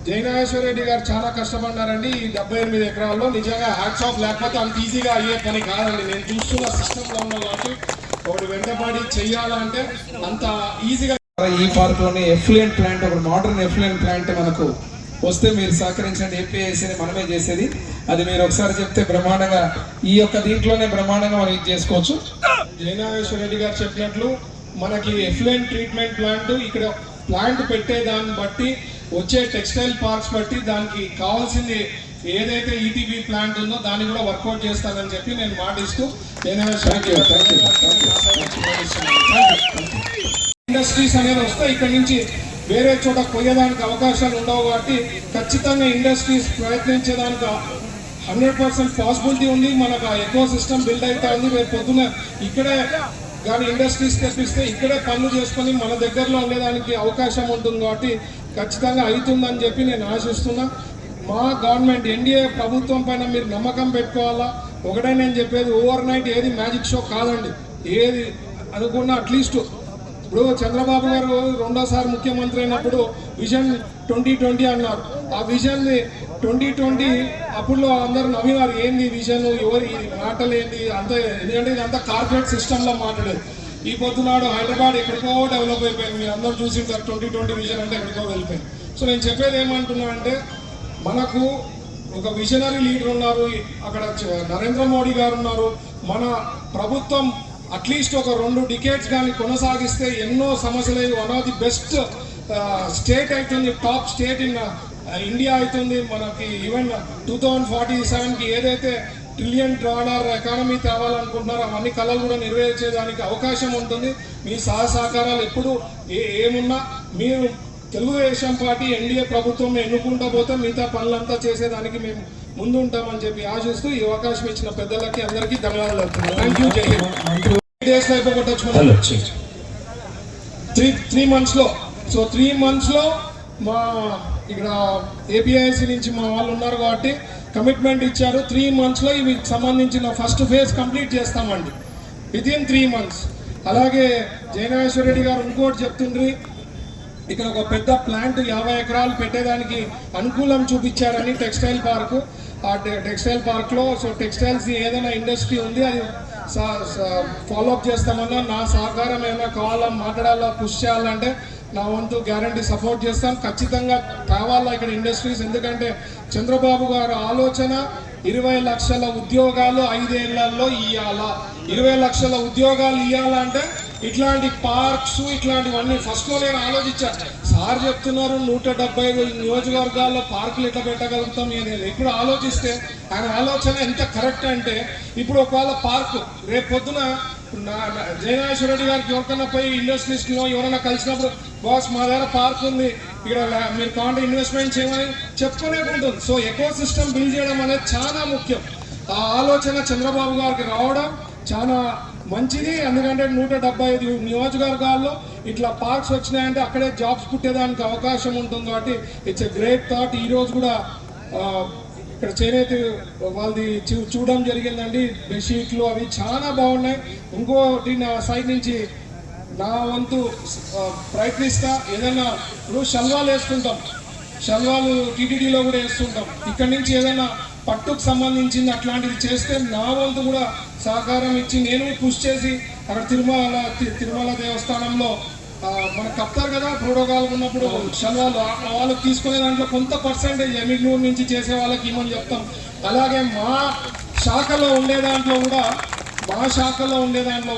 జై నాగేశ్వర రెడ్డి గారు చాలా కష్టపడ్డారండి ఈ 78 ఎకరాల్లో. నిజంగా హ్యాట్స్ ఆఫ్. లేకపోతే అంత ఈజీగా అయ్యే పని కాదండి. నేను చూస్తున్న సిస్టంలో ఉన్నా కాబట్టి ఒకటి వెంటబడి చెయ్యాలంటే అంత ఈజీగా. ఈ పార్క్లోని ఎఫ్లూయెంట్ ప్లాంట్, ఒక మోడర్న్ ఎఫ్లూయెంట్ ప్లాంట్ మనకు వస్తే మీరు సహకరించండి. ఏపీఐసీని మనమే చేసేది. అది మీరు ఒకసారి చెప్తే బ్రహ్మాండంగా ఈ యొక్క దీంట్లోనే బ్రహ్మాండంగా మనం ఇది చేసుకోవచ్చు. జై నాగేశ్వర రెడ్డి గారు చెప్పినట్లు మనకి ఎఫ్లూయెంట్ ట్రీట్మెంట్ ప్లాంట్ ఇక్కడ ప్లాంట్ పెట్టే దాన్ని బట్టి వచ్చే టెక్స్టైల్ పార్క్స్ బట్టి దానికి కావాల్సింది ఏదైతే ఈటీబీ ప్లాంట్ ఉందో దాన్ని కూడా వర్కౌట్ చేస్తానని చెప్పి నేను మాటిస్తూ ఇండస్ట్రీస్ అనేది వస్తే ఇక్కడ నుంచి వేరే చోట కొయ్యడానికి అవకాశాలు ఉండవు కాబట్టి ఖచ్చితంగా ఇండస్ట్రీస్ ప్రయత్నించేదానికి 100% పాసిబిలిటీ ఉంది. మనకు ఆ ఎకో సిస్టమ్ బిల్డ్ అవుతా ఉంది. రేపు పొద్దున ఇక్కడే కానీ ఇండస్ట్రీస్ తెప్పిస్తే ఇక్కడే పనులు చేసుకొని మన దగ్గరలో ఉండేదానికి అవకాశం ఉంటుంది కాబట్టి ఖచ్చితంగా అవుతుందని చెప్పి నేను ఆశిస్తున్నా. మా గవర్నమెంట్ ఎన్డీఏ ప్రభుత్వం పైన మీరు నమ్మకం పెట్టుకోవాలా. ఒకటే నేను చెప్పేది, ఓవర్ నైట్ ఏది మ్యాజిక్ షో కాదండి. ఏది అనుకున్నా అట్లీస్ట్ ఇప్పుడు చంద్రబాబు గారు రెండోసారి ముఖ్యమంత్రి అయినప్పుడు విజన్ 2020 అన్నారు. ఆ విజన్ 2020 అప్పుడు అందరూ నవ్వినారు, ఏంది విజన్, ఎవరు మాటలు ఏంది అంత, ఎందుకంటే ఇదంతా కార్పొరేట్ సిస్టంలో మాట్లాడేది. ఈ పొద్దునాడు హైదరాబాద్ ఎక్కడికో డెవలప్ అయిపోయింది. మీరు అందరూ చూసింటారు 2020 విజన్ అంటే ఎక్కడికో వెళ్ళిపోయింది. సో నేను చెప్పేది ఏమంటున్నా అంటే, మనకు ఒక విజనరీ లీడర్ ఉన్నారు, అక్కడ నరేంద్ర మోడీ గారు ఉన్నారు. మన ప్రభుత్వం అట్లీస్ట్ ఒక 2 డికేట్స్ కానీ కొనసాగిస్తే ఎన్నో సమస్యలు, one of the best state అవుతుంది, టాప్ స్టేట్ ఇన్ ఇండియా అవుతుంది. మనకి ఈవెన్ 2047కి ఏదైతే $1 ట్రిలియన్ ఎకానమీ తేవాలనుకుంటున్నారో అవన్నీ కళలు కూడా నెరవేర్చేదానికి అవకాశం ఉంటుంది. మీ సహకారాలు ఎప్పుడు ఏమున్నా మీరు తెలుగుదేశం పార్టీ ఎన్డీఏ ప్రభుత్వం ఎన్నుకుంటూ పోతే మిగతా పనులంతా చేసేదానికి మేము ముందు ఉంటామని చెప్పి ఆశిస్తూ ఈ అవకాశం ఇచ్చిన పెద్దలకి అందరికీ ధన్యవాదాలు చెప్తున్నాను. Thank you. జై హింద్. 3 days అయిపోగొట్టచ్చు 3 monthsలో. సో 3 monthsలో మా ఇక్కడ ఏపీఐసి నుంచి మా వాళ్ళు ఉన్నారు కాబట్టి కమిట్మెంట్ ఇచ్చారు. 3 monthsలో ఇవి సంబంధించిన ఫస్ట్ ఫేజ్ కంప్లీట్ చేస్తామండి, వితిన్ 3 months. అలాగే జయనాగేశ్వర రెడ్డి గారు ఇంకోటి చెప్తుండ్రి, ఇక్కడ ఒక పెద్ద ప్లాంట్ 50 ఎకరాలు పెట్టేదానికి అనుకూలం చూపించారని టెక్స్టైల్ పార్కు. ఆ టెక్స్టైల్ పార్క్లో సో టెక్స్టైల్స్ ఏదైనా ఇండస్ట్రీ ఉంది అది ఫాలోఅప్ చేస్తామన్నా, నా సహకారం ఏమైనా కావాలా, మాట్లాడాలా, పుష్ చేయాలంటే నా వంతు గ్యారంటీ సపోర్ట్ చేస్తాం. ఖచ్చితంగా కావాలా ఇక్కడ ఇండస్ట్రీస్. ఎందుకంటే చంద్రబాబు గారు ఆలోచన 20 లక్షల ఉద్యోగాలు 5 ఏళ్లలో ఇవ్వాలా. 20 లక్షల ఉద్యోగాలు ఇవ్వాలంటే ఇట్లాంటి పార్క్స్ ఇట్లాంటివన్నీ ఫస్ట్లో నేను ఆలోచించాను. సార్ చెప్తున్నారు 175 నియోజకవర్గాల్లో పార్కులు ఎట్లా పెట్టగలుగుతాం అనేది. ఇప్పుడు ఆలోచిస్తే ఆయన ఆలోచన ఎంత కరెక్ట్ అంటే, ఇప్పుడు ఒకవేళ పార్కు రేపు పొద్దున జయనాగేశ్వర రెడ్డి గారికి ఎవరికైనా పోయి ఇండస్ట్రీస్లో ఎవరైనా కలిసినప్పుడు, బాస్ మా దగ్గర పార్క్ ఉంది, ఇక్కడ మీరు కావాలంటే ఇన్వెస్ట్మెంట్ చేయమని చెప్పుకునే ఉంటుంది. సో ఎకో సిస్టమ్ బిల్డ్ చేయడం అనేది చాలా ముఖ్యం. ఆ ఆలోచన చంద్రబాబు గారికి రావడం చాలా మంచిది. ఎందుకంటే 175 నియోజకవర్గాల్లో ఇట్లా పార్క్స్ వచ్చినాయంటే అక్కడే జాబ్స్ పుట్టేదానికి అవకాశం ఉంటుంది. కాబట్టి ఇట్స్ ఎ గ్రేట్ థాట్. ఈరోజు కూడా ఇక్కడ చేనేత వాళ్ళది చూడడం జరిగిందండి. బెడ్షీట్లు అవి చాలా బాగున్నాయి. ఇంకోటి నా సైడ్ నుంచి నా వంతు ప్రయత్నిస్తా. ఏదైనా ఇప్పుడు షల్వాలు వేస్తుంటాం, షల్వాలు టీటీడీలో కూడా వేస్తుంటాం. ఇక్కడి నుంచి ఏదైనా పట్టుకు సంబంధించింది అట్లాంటివి చేస్తే నా వంతు కూడా సహకారం ఇచ్చి నేను పుష్ చేసి అక్కడ తిరుమల దేవస్థానంలో మనకు కప్తారు కదా ప్రోటోకాల్ ఉన్నప్పుడు షల్వాలు, వాళ్ళకి తీసుకునే దాంట్లో కొంత పర్సెంటేజ్ ఎమిగ్నూరు నుంచి చేసే వాళ్ళకి ఇవ్వమని చెప్తాం. అలాగే మా శాఖలో ఉండే దాంట్లో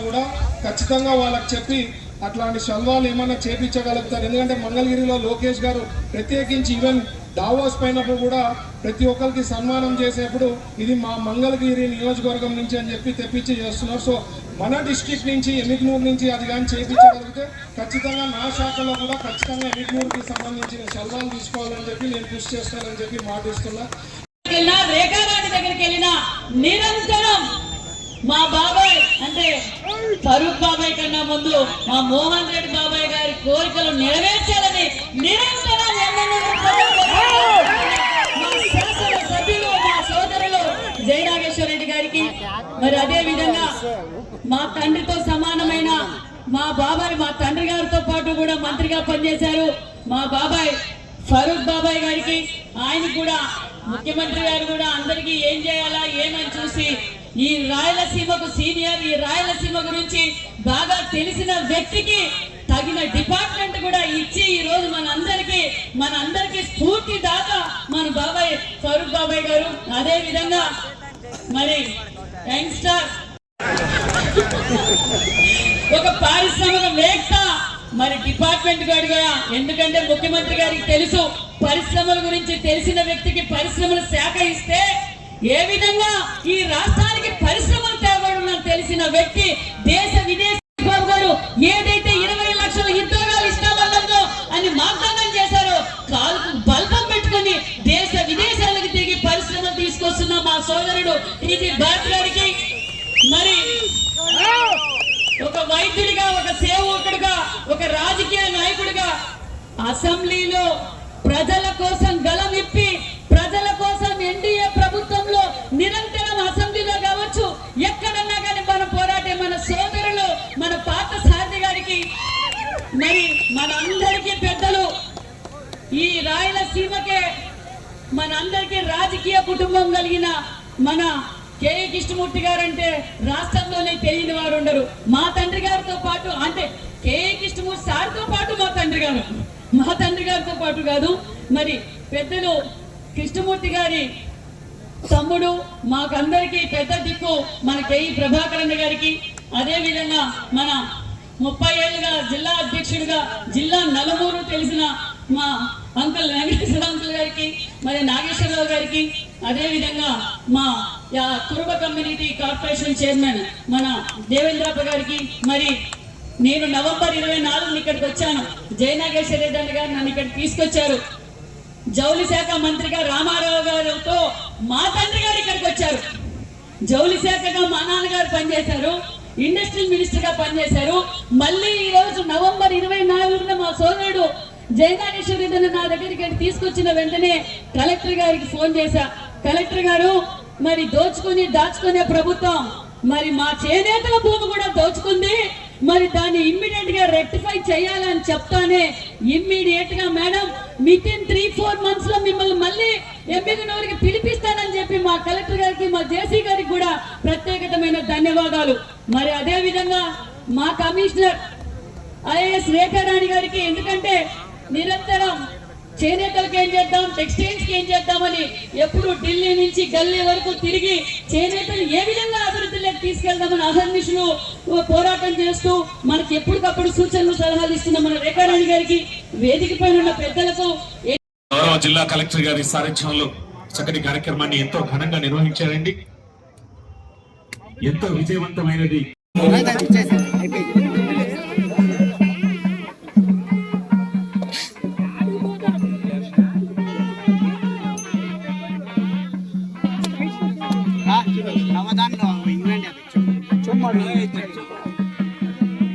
కూడా ఖచ్చితంగా వాళ్ళకి చెప్పి అట్లాంటి షల్వాలు ఏమైనా చేపించగలుగుతారు. ఎందుకంటే మంగళగిరిలో లోకేష్ గారు ప్రత్యేకించి ఈవెన్ దావోస్ పైనప్పుడు కూడా ప్రతి ఒక్కరికి సన్మానం చేసేప్పుడు ఇది మా మంగళగిరి నియోజకవర్గం నుంచి అని చెప్పి తెప్పించి చేస్తున్నారు. సో మన డిస్ట్రిక్ట్ నుంచి ఎమిగ్నూరు నుంచి అది కానీ చేయించగలిగితే ఖచ్చితంగా నా శాఖలో కూడా ఖచ్చితంగా ఎమిగ్నూరుకి సంబంధించిన షల్వాలు తీసుకోవాలని చెప్పి నేను కృషి చేస్తానని చెప్పి మాటిస్తున్నా. రేఖారాణి దగ్గరికి వెళ్ళినా నిరంతరం మా బాబాయ్ అంటే ఫరూక్ బాబాయ్ కన్నా ముందు మా మోహన్ రెడ్డి బాబాయ్ గారి కోరికలు నెరవేర్చాలని నిరంతరం సభ్యులు మా సోదరులు జయనాగేశ్వర రెడ్డి గారికి, మరి అదే విధంగా మా తండ్రితో సమానమైన మా బాబాయ్, మా తండ్రి గారితో పాటు కూడా మంత్రిగా పనిచేశారు మా బాబాయ్ ఫరూక్ బాబాయ్ గారికి, ఆయనకి కూడా ముఖ్యమంత్రి గారు కూడా అందరికీ ఏం చేయాలా ఏమని చూసి ఈ రాయలసీమకు సీనియర్, ఈ రాయలసీమ గురించి బాగా తెలిసిన వ్యక్తికి తగిన డిపార్ట్మెంట్ కూడా ఇచ్చి ఈ రోజు మనందరికీ స్ఫూర్తి దాకా మన బాబాయ్ ఫరూక్ బాబాయ్ గారు. అదే విధంగా మరి యంగ్స్టర్ ఒక పారిశ్రామికవేత్త మరి డిపార్ట్మెంట్ గారు కూడా, ఎందుకంటే ముఖ్యమంత్రి గారికి తెలుసు పరిశ్రమల గురించి తెలిసిన వ్యక్తికి పరిశ్రమల శాఖ ఇస్తే ఏ విధంగా ఈ రాష్ట్రానికి పరిశ్రమలు తేవడం తెలిసిన వ్యక్తి దేశ విదేశీ బాబు గారు ఏదైతే 20 లక్షల ఉద్యోగాలు ఇస్తామన్నదో అని వాగ్దానం చేశారో కాలుకు బల్బం పెట్టుకుని దేశ విదేశాలకు తిరిగి పరిశ్రమలు తీసుకొస్తున్న మా సోదరుడు టీజీ భారత్ గారికి, మరి ఒక వైద్యుడిగా, ఒక సేవకుడిగా, ఒక రాజకీయ నాయకుడిగా అసెంబ్లీలో ప్రజల కోసం గళమిప్పి ప్రజల కోసం ఎన్డీఏ ప్రభుత్వంలో నిరంతరం అసెంబ్లీలో కావచ్చు ఎక్కడన్నా కానీ మన పోరాటే మన సోదరులు మన పాత సారథి గారికి, మరి మనందరికీ పెద్దలు ఈ రాయలసీమకే మనందరికీ రాజకీయ కుటుంబం కలిగిన మన కేఏ కృష్ణమూర్తి గారు అంటే రాష్ట్రంలోనే తెలియని వారు ఉండరు. మా తండ్రి గారితో పాటు, అంటే కేఏ కృష్ణమూర్తి సార్తో పాటు మా తండ్రి గారితో పాటు కాదు, మరి పెద్దలు కృష్ణమూర్తి గారి తమ్ముడు మాకందరికీ పెద్ద దిక్కు మన కేఈ ప్రభాకరన్ గారికి, అదే విధంగా మన 30 ఏళ్ళుగా జిల్లా అధ్యక్షుడిగా జిల్లా నలుమూరు తెలిసిన మా అంకుల్ వెంకటేశ్వర అంకుల్ గారికి, మరి నాగేశ్వరరావు గారికి, అదే విధంగా మా కురుబ కమ్యూనిటీ కార్పొరేషన్ చైర్మన్ మన దేవేంద్రప్ప గారికి, మరి నేను నవంబర్ 24 ఇక్కడికి వచ్చాను. జయనాగేశ్వర రెడ్డి గారు నన్ను ఇక్కడ తీసుకొచ్చారు. జౌలి శాఖ మంత్రిగా రామారావు గారితో మా తండ్రి గారు ఇక్కడికి వచ్చారు. జౌలి శాఖగా మా నాన్నగారు పనిచేశారు, ఇండస్ట్రియల్ మినిస్టర్ గా పనిచేశారు. మళ్ళీ ఈ రోజు నవంబర్ 24 మా సోదరుడు జయనాగేశ్వర రెడ్డిని నా దగ్గరికి తీసుకొచ్చిన వెంటనే కలెక్టర్ గారికి ఫోన్ చేశా. కలెక్టర్ గారు, మరి దాచుకునే ప్రభుత్వం మరి మా చేనేతల భూమి కూడా దోచుకుంది, మరి దాన్ని ఇమ్మీడియట్ గా రెక్టిఫై చేయాలని చెప్తానే ఇమ్మీడియట్ గా మేడం వితిన్ 3-4 months లో మిమ్మల్ని మళ్ళీ ఎమ్మిగనూరుకి పిలిపిస్తానని చెప్పి మా కలెక్టర్ గారికి, మా జేసీ గారికి కూడా ప్రత్యేకమైన ధన్యవాదాలు. మరి అదే విధంగా మా కమిషనర్ ఐఏఎస్ రేఖారాణి గారికి, ఎందుకంటే నిరంతరం చేనేతలకు ఏం చేద్దాం, టెక్స్టైల్స్ కి ఏం చేద్దామని ఎప్పుడు ఢిల్లీ నుంచి గల్లీ వరకు తిరిగి చేనేతలు ఏ విధంగా అభివృద్ధిలోకి తీసుకెళ్దామని అహర్నిశలు పోరాటం చేస్తూ మనకి ఎప్పటికప్పుడు సూచనలు సలహాలు ఇస్తున్న మన రేఖారాణి గారికి, వేదిక పైన ఉన్న పెద్దలకు, గౌరవ జిల్లా కలెక్టర్ గారి సారథ్యంలో చక్కటి కార్యక్రమాన్ని ఎంతో ఘనంగా నిర్వహించారండి. ఎంతో విజయవంతమైనది.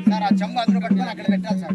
సార్ ఆ చెంబు అందరూ పట్టుకొని అక్కడ పెట్టాలి సార్.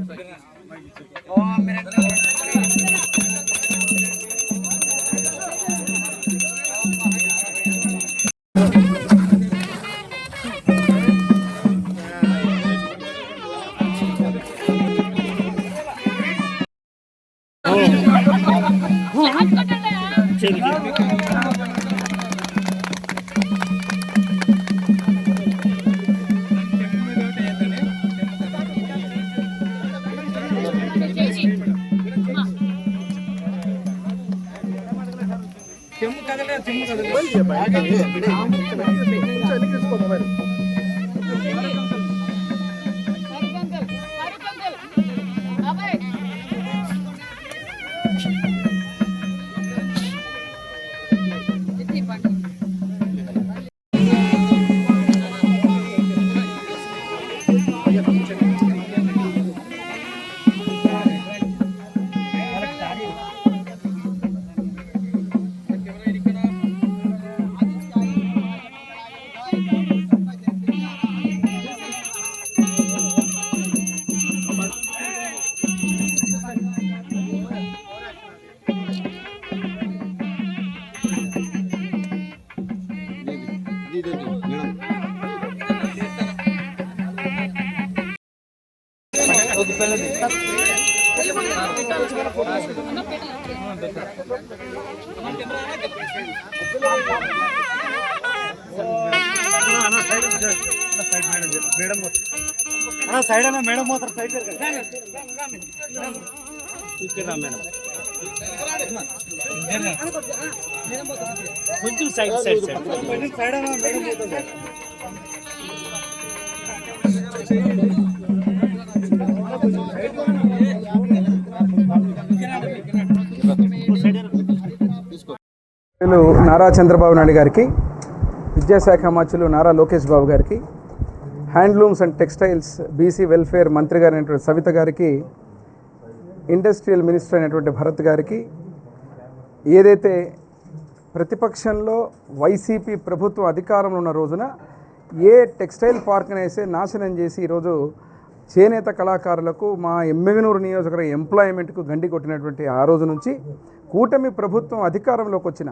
సైడ్ అన్న మేడం మాత్రం సైడ్ కొంచెం సైడ్ సైడ్ సైడ్ అన్న మేడం నారా చంద్రబాబు నాయుడు గారికి, విద్యాశాఖ మంత్రులు నారా లోకేష్ బాబు గారికి, handlooms and textiles BC welfare మంత్రి గారైనటువంటి సవిత గారికి, ఇండస్ట్రియల్ మినిస్టర్ అయినటువంటి భరత్ గారికి, ఏదైతే ప్రతిపక్షంలో వైసీపీ ప్రభుత్వం అధికారంలో ఉన్న రోజున ఏ టెక్స్టైల్ పార్క్ని వేసే నాశనం చేసి ఈరోజు చేనేత కళాకారులకు మా ఎమ్మిగనూరు నియోజకవర్గ ఎంప్లాయ్మెంట్కు గండి కొట్టినటువంటి ఆ రోజు నుంచి కూటమి ప్రభుత్వం అధికారంలోకి వచ్చిన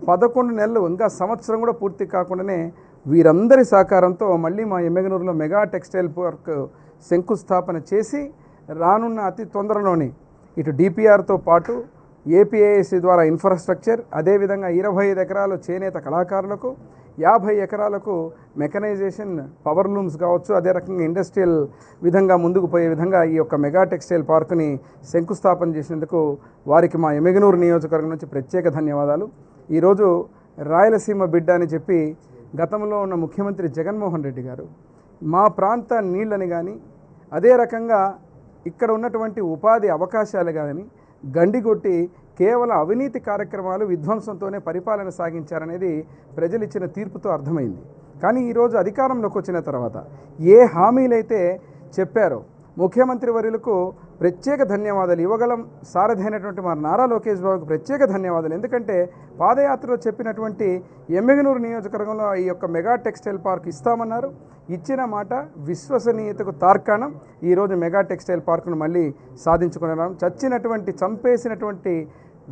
11 నెలలు, ఇంకా సంవత్సరం కూడా పూర్తి కాకుండానే వీరందరి సహకారంతో మళ్ళీ మా ఎమ్మిగనూరులో మెగా టెక్స్టైల్ పార్క్ శంకుస్థాపన చేసి రానున్న అతి తొందరలోనే ఇటు డిపిఆర్తో పాటు ఏపీఐసి ద్వారా ఇన్ఫ్రాస్ట్రక్చర్, అదేవిధంగా 25 ఎకరాలు చేనేత కళాకారులకు, 50 ఎకరాలకు మెకనైజేషన్, పవర్ లూమ్స్ కావచ్చు, అదే రకంగా ఇండస్ట్రియల్ విధంగా ముందుకు పోయే విధంగా ఈ యొక్క మెగా టెక్స్టైల్ పార్కుని శంకుస్థాపన చేసినందుకు వారికి మా ఎమ్మిగనూరు నియోజకవర్గం నుంచి ప్రత్యేక ధన్యవాదాలు. ఈరోజు రాయలసీమ బిడ్డ అని చెప్పి గతంలో ఉన్న ముఖ్యమంత్రి జగన్మోహన్ రెడ్డి గారు మా ప్రాంత నీళ్ళని కానీ, అదే రకంగా ఇక్కడ ఉన్నటువంటి ఉపాధి అవకాశాలు కానీ గండిగొట్టి కేవలం అవినీతి కార్యక్రమాలు, విధ్వంసంతోనే పరిపాలన సాగించారనేది ప్రజలు ఇచ్చిన తీర్పుతో అర్థమైంది. కానీ ఈరోజు అధికారంలోకి వచ్చిన తర్వాత ఏ హామీలైతే చెప్పారో ముఖ్యమంత్రి వర్యులకు ప్రత్యేక ధన్యవాదాలు ఇవ్వగలం. సారథైనటువంటి మా నారా లోకేష్ బాబుకు ప్రత్యేక ధన్యవాదాలు. ఎందుకంటే పాదయాత్రలో చెప్పినటువంటి ఎమ్మిగనూరు నియోజకవర్గంలో ఈ యొక్క మెగా టెక్స్టైల్ పార్క్ ఇస్తామన్నారు. ఇచ్చిన మాట విశ్వసనీయతకు తార్కాణం. ఈరోజు మెగా టెక్స్టైల్ పార్కును మళ్ళీ సాధించుకున్నాం. చంపేసినటువంటి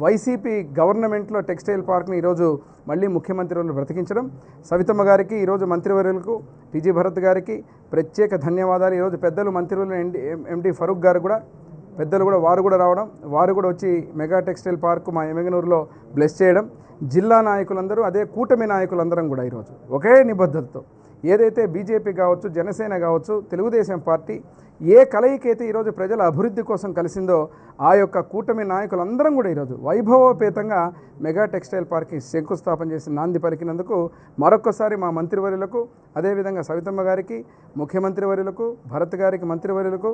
వైసీపీ గవర్నమెంట్లో టెక్స్టైల్ పార్క్ని ఈరోజు మళ్ళీ ముఖ్యమంత్రి వాళ్ళు బ్రతికించడం. సవితమ్మ గారికి, ఈరోజు మంత్రివర్యులకు, టీజీ భరత్ గారికి ప్రత్యేక ధన్యవాదాలు. ఈరోజు పెద్దలు మంత్రివర్యులు ఎండి ఫరూక్ గారు కూడా, పెద్దలు కూడా వారు కూడా రావడం, వారు కూడా వచ్చి మెగా టెక్స్టైల్ పార్కు మా ఎమ్మిగనూరులో బ్లెస్ చేయడం, జిల్లా నాయకులందరూ, అదే కూటమి నాయకులందరం కూడా ఈరోజు ఒకే నిబద్ధతతో ఏదైతే బీజేపీ కావచ్చు, జనసేన కావచ్చు, తెలుగుదేశం పార్టీ ఏ కలయికైతే ఈరోజు ప్రజల అభివృద్ధి కోసం కలిసిందో ఆ యొక్క కూటమి నాయకులందరం కూడా ఈరోజు వైభవోపేతంగా మెగా టెక్స్టైల్ పార్క్కి శంకుస్థాపన చేసి నాంది పలికినందుకు మరొక్కసారి మా మంత్రివర్యులకు, అదేవిధంగా సవితమ్మ గారికి, ముఖ్యమంత్రి వర్యులకు, భరత్ గారికి మంత్రివర్యులకు,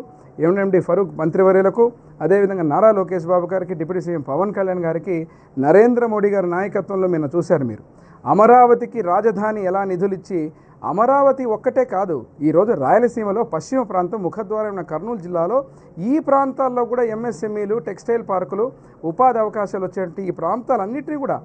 ఎండి ఫరూక్ మంత్రివర్యులకు, అదేవిధంగా నారా లోకేష్ బాబు గారికి, డిప్యూటీ సీఎం పవన్ కళ్యాణ్ గారికి, నరేంద్ర మోడీ గారి నాయకత్వంలో నిన్న చూశారు మీరు అమరావతికి రాజధాని ఎలా నిధులిచ్చి, అమరావతి ఒక్కటే కాదు, ఈరోజు రాయలసీమలో పశ్చిమ ప్రాంతం ముఖద్వారం ఉన్న కర్నూలు జిల్లాలో ఈ ప్రాంతాల్లో కూడా ఎంఎస్ఎంఈలు, టెక్స్టైల్ పార్కులు, ఉపాధి అవకాశాలు వచ్చేటువంటి ఈ ప్రాంతాలన్నింటినీ కూడా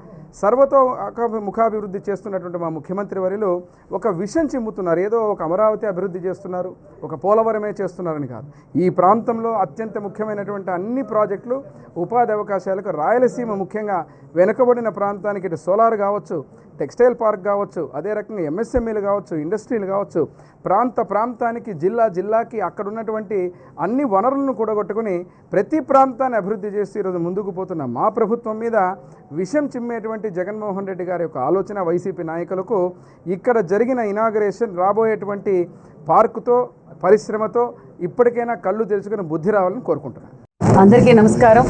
ముఖాభివృద్ధి చేస్తున్నటువంటి మా ముఖ్యమంత్రి వర్యులు ఒక విషయం చిమ్ముతున్నారు. ఏదో ఒక అమరావతి అభివృద్ధి చేస్తున్నారు, ఒక పోలవరమే చేస్తున్నారని కాదు. ఈ ప్రాంతంలో అత్యంత ముఖ్యమైనటువంటి అన్ని ప్రాజెక్టులు, ఉపాధి అవకాశాలకు రాయలసీమ ముఖ్యంగా వెనుకబడిన ప్రాంతానికి ఇటు సోలార్ కావచ్చు, టెక్స్టైల్ పార్క్ కావచ్చు, అదే రకంగా ఎంఎస్ఎంఈలు కావచ్చు, ఇండస్ట్రీలు కావచ్చు, ప్రాంతానికి, జిల్లాకి అక్కడ ఉన్నటువంటి అన్ని వనరులను కూడగొట్టుకుని ప్రతి ప్రాంతాన్ని అభివృద్ధి చేస్తూ ఈరోజు ముందుకు పోతున్న మా ప్రభుత్వం మీద విషం చిమ్మేటువంటి జగన్మోహన్ రెడ్డి గారి యొక్క ఆలోచన వైసీపీ నాయకులకు ఇక్కడ జరిగిన ఇనాగరేషన్, రాబోయేటువంటి పార్కుతో, పరిశ్రమతో ఇప్పటికైనా కళ్ళు తెరుచుకుని బుద్ధి రావాలని కోరుకుంటున్నాను. అందరికీ నమస్కారం.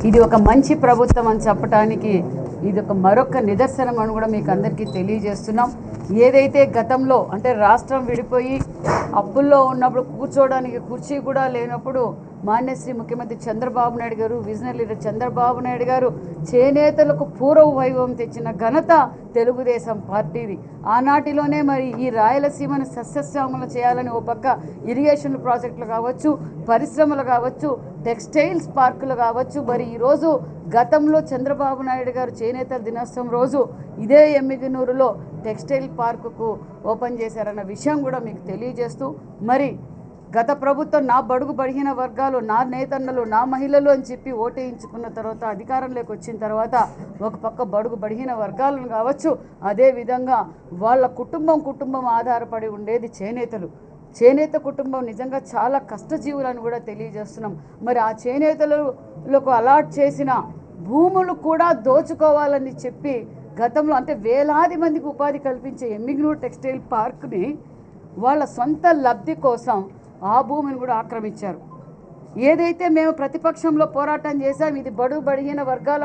ఇది ఒక మంచి ప్రభుత్వం అని చెప్పడానికి ఇది ఒక మరొక నిదర్శనం అని కూడా మీకు అందరికీ తెలియజేస్తున్నాం. ఏదైతే గతంలో అంటే రాష్ట్రం విడిపోయి అప్పుల్లో ఉన్నప్పుడు కూర్చోవడానికి కుర్చీ కూడా లేనప్పుడు మాన్యశ్రీ ముఖ్యమంత్రి చంద్రబాబు నాయుడు గారు, విజనరీ లీడర్ చంద్రబాబు నాయుడు గారు చేనేతలకు పూర్వ వైభవం తెచ్చిన ఘనత తెలుగుదేశం పార్టీది. ఆనాటిలోనే మరి ఈ రాయలసీమను సస్యశ్యామలు చేయాలని ఓ పక్క ఇరిగేషన్ ప్రాజెక్టులు కావచ్చు, పరిశ్రమలు కావచ్చు, టెక్స్టైల్స్ పార్కులు కావచ్చు. మరి ఈరోజు గతంలో చంద్రబాబు నాయుడు గారు చేనేతల దినోత్సవం రోజు ఇదే ఎమ్మిగనూరులో టెక్స్టైల్ పార్కుకు ఓపెన్ చేశారన్న విషయం కూడా మీకు తెలియజేస్తూ, మరి గత ప్రభుత్వం నా బడుగు బడిగిన వర్గాలు, నా నేతన్నలు, నా మహిళలు అని చెప్పి ఓటేయించుకున్న తర్వాత అధికారంలోకి వచ్చిన తర్వాత ఒక పక్క బడుగు బడిగిన వర్గాలను కావచ్చు, అదేవిధంగా వాళ్ళ కుటుంబం ఆధారపడి ఉండేది చేనేత కుటుంబం నిజంగా చాలా కష్టజీవులను కూడా తెలియజేస్తున్నాం. మరి ఆ చేనేతలకు అలాట్ చేసిన భూములు కూడా దోచుకోవాలని చెప్పి గతంలో అంటే వేలాది మందికి ఉపాధి కల్పించే ఎమ్మిగనూరు టెక్స్టైల్ పార్క్ని వాళ్ళ సొంత లబ్ధి కోసం ఆ భూమిని కూడా ఆక్రమించారు. ఏదైతే మేము ప్రతిపక్షంలో పోరాటం చేశాం, ఇది బడుగు బడిగిన వర్గాల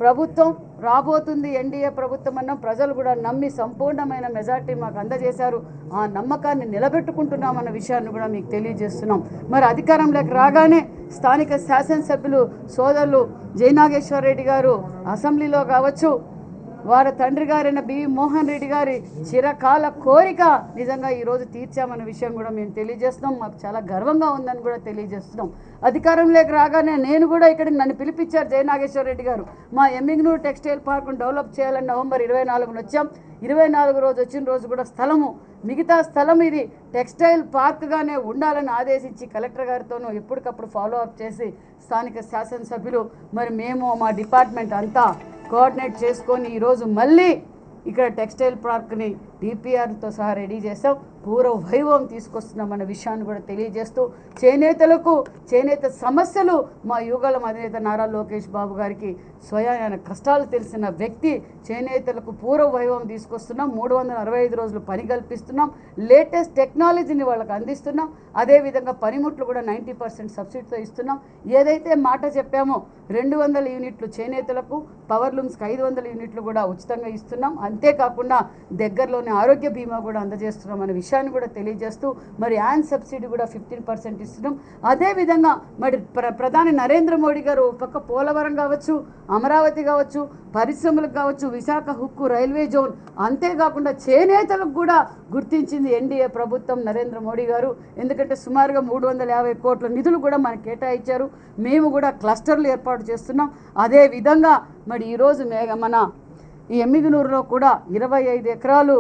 ప్రభుత్వం రాబోతుంది, ఎన్డీఏ ప్రభుత్వం అన్న ప్రజలు కూడా నమ్మి సంపూర్ణమైన మెజార్టీ మాకు అందజేశారు. ఆ నమ్మకాన్ని నిలబెట్టుకుంటున్నామన్న విషయాన్ని కూడా మీకు తెలియజేస్తున్నాం. మరి అధికారంలోకి రాగానే స్థానిక శాసనసభ్యులు సోదరులు జయనాగేశ్వర రెడ్డి గారు అసెంబ్లీలో కావచ్చు, వారి తండ్రి గారైన బివి మోహన్ రెడ్డి గారి చిరకాల కోరిక నిజంగా ఈరోజు తీర్చామన్న విషయం కూడా మేము తెలియజేస్తున్నాం. మాకు చాలా గర్వంగా ఉందని కూడా తెలియజేస్తున్నాం. అధికారంలోకి రాగానే నేను కూడా ఇక్కడికి నన్ను పిలిపించారు జయనాగేశ్వర రెడ్డి గారు. మా ఎమ్మిగనూరు టెక్స్టైల్ పార్క్ను డెవలప్ చేయాలని నవంబర్ 24న వచ్చాం. 24 రోజు వచ్చిన రోజు కూడా స్థలము మిగతా స్థలం ఇది టెక్స్టైల్ పార్క్గానే ఉండాలని ఆదేశించి కలెక్టర్ గారితోనూ ఎప్పటికప్పుడు ఫాలో అప్ చేసి స్థానిక శాసనసభ్యులు మరి మేము మా డిపార్ట్మెంట్ అంతా కోఆర్డినేట్ చేసుకొని ఈరోజు మళ్ళీ ఇక్కడ టెక్స్టైల్ పార్క్ని డిపిఆర్తో సహా రెడీ చేసాం. పూర్వ వైభవం తీసుకొస్తున్నామన్న విషయాన్ని కూడా తెలియజేస్తూ చేనేత సమస్యలు మా యుగళం అధినేత నారా లోకేష్ బాబు గారికి స్వయాన కష్టాలు తెలిసిన వ్యక్తి. చేనేతలకు పూర్వ వైభవం తీసుకొస్తున్నాం. 365 రోజులు పని కల్పిస్తున్నాం. లేటెస్ట్ టెక్నాలజీని వాళ్ళకి అందిస్తున్నాం. అదేవిధంగా పనిముట్లు కూడా 90% సబ్సిడీతో ఇస్తున్నాం. ఏదైతే మాట చెప్పామో 200 యూనిట్లు చేనేతలకు, పవర్ లూమ్స్కి 500 యూనిట్లు కూడా ఉచితంగా ఇస్తున్నాం. అంతేకాకుండా దగ్గరలోనే ఆరోగ్య బీమా కూడా అందజేస్తున్నాం అనే విషయాన్ని కూడా తెలియజేస్తూ మరి యాన్ సబ్సిడీ కూడా 15% ఇస్తున్నాం. అదేవిధంగా మరి ప్రధాని నరేంద్ర మోడీ గారు పక్క పోలవరం కావచ్చు, అమరావతి కావచ్చు, పరిశ్రమలకు కావచ్చు, విశాఖ హుక్కు రైల్వే జోన్, అంతేకాకుండా చేనేతలకు కూడా గుర్తించింది ఎన్డీఏ ప్రభుత్వం నరేంద్ర మోడీ గారు. ఎందుకంటే సుమారుగా 350 కోట్ల నిధులు కూడా మనకు కేటాయించారు. మేము కూడా క్లస్టర్లు ఏర్పాటు చేస్తున్నాం. అదేవిధంగా మరి ఈరోజు మన ఈ ఎమ్మిగనూరులో కూడా 25 ఎకరాలు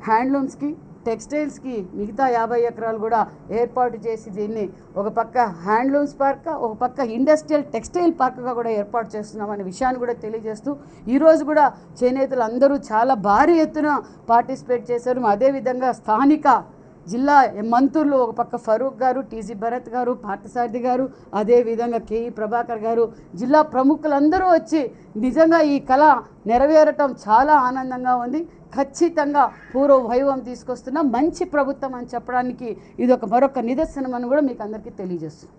హ్యాండ్లూమ్స్కి, టెక్స్టైల్స్కి, మిగతా 50 ఎకరాలు కూడా ఏర్పాటు చేసి దీన్ని ఒక పక్క హ్యాండ్లూమ్స్ పార్క్, ఒక పక్క ఇండస్ట్రియల్ టెక్స్టైల్ పార్క్గా కూడా ఏర్పాటు చేస్తున్నామనే విషయాన్ని కూడా తెలియజేస్తూ ఈరోజు కూడా చేనేతలు అందరూ చాలా భారీ ఎత్తున పార్టిసిపేట్ చేశారు. అదేవిధంగా స్థానిక జిల్లా మంత్రులు ఒక పక్క ఫరూక్ గారు, టీజీ భరత్ గారు, పార్థసారథి గారు, అదేవిధంగా కేఈ ప్రభాకర్ గారు, జిల్లా ప్రముఖులందరూ వచ్చి నిజంగా ఈ కళ నెరవేరటం చాలా ఆనందంగా ఉంది. ఖచ్చితంగా పూర్వ వైభవం తీసుకొస్తున్న మంచి ప్రభుత్వం అని చెప్పడానికి ఇది మరొక నిదర్శనం అని కూడా మీకు అందరికీ తెలియజేస్తుంది.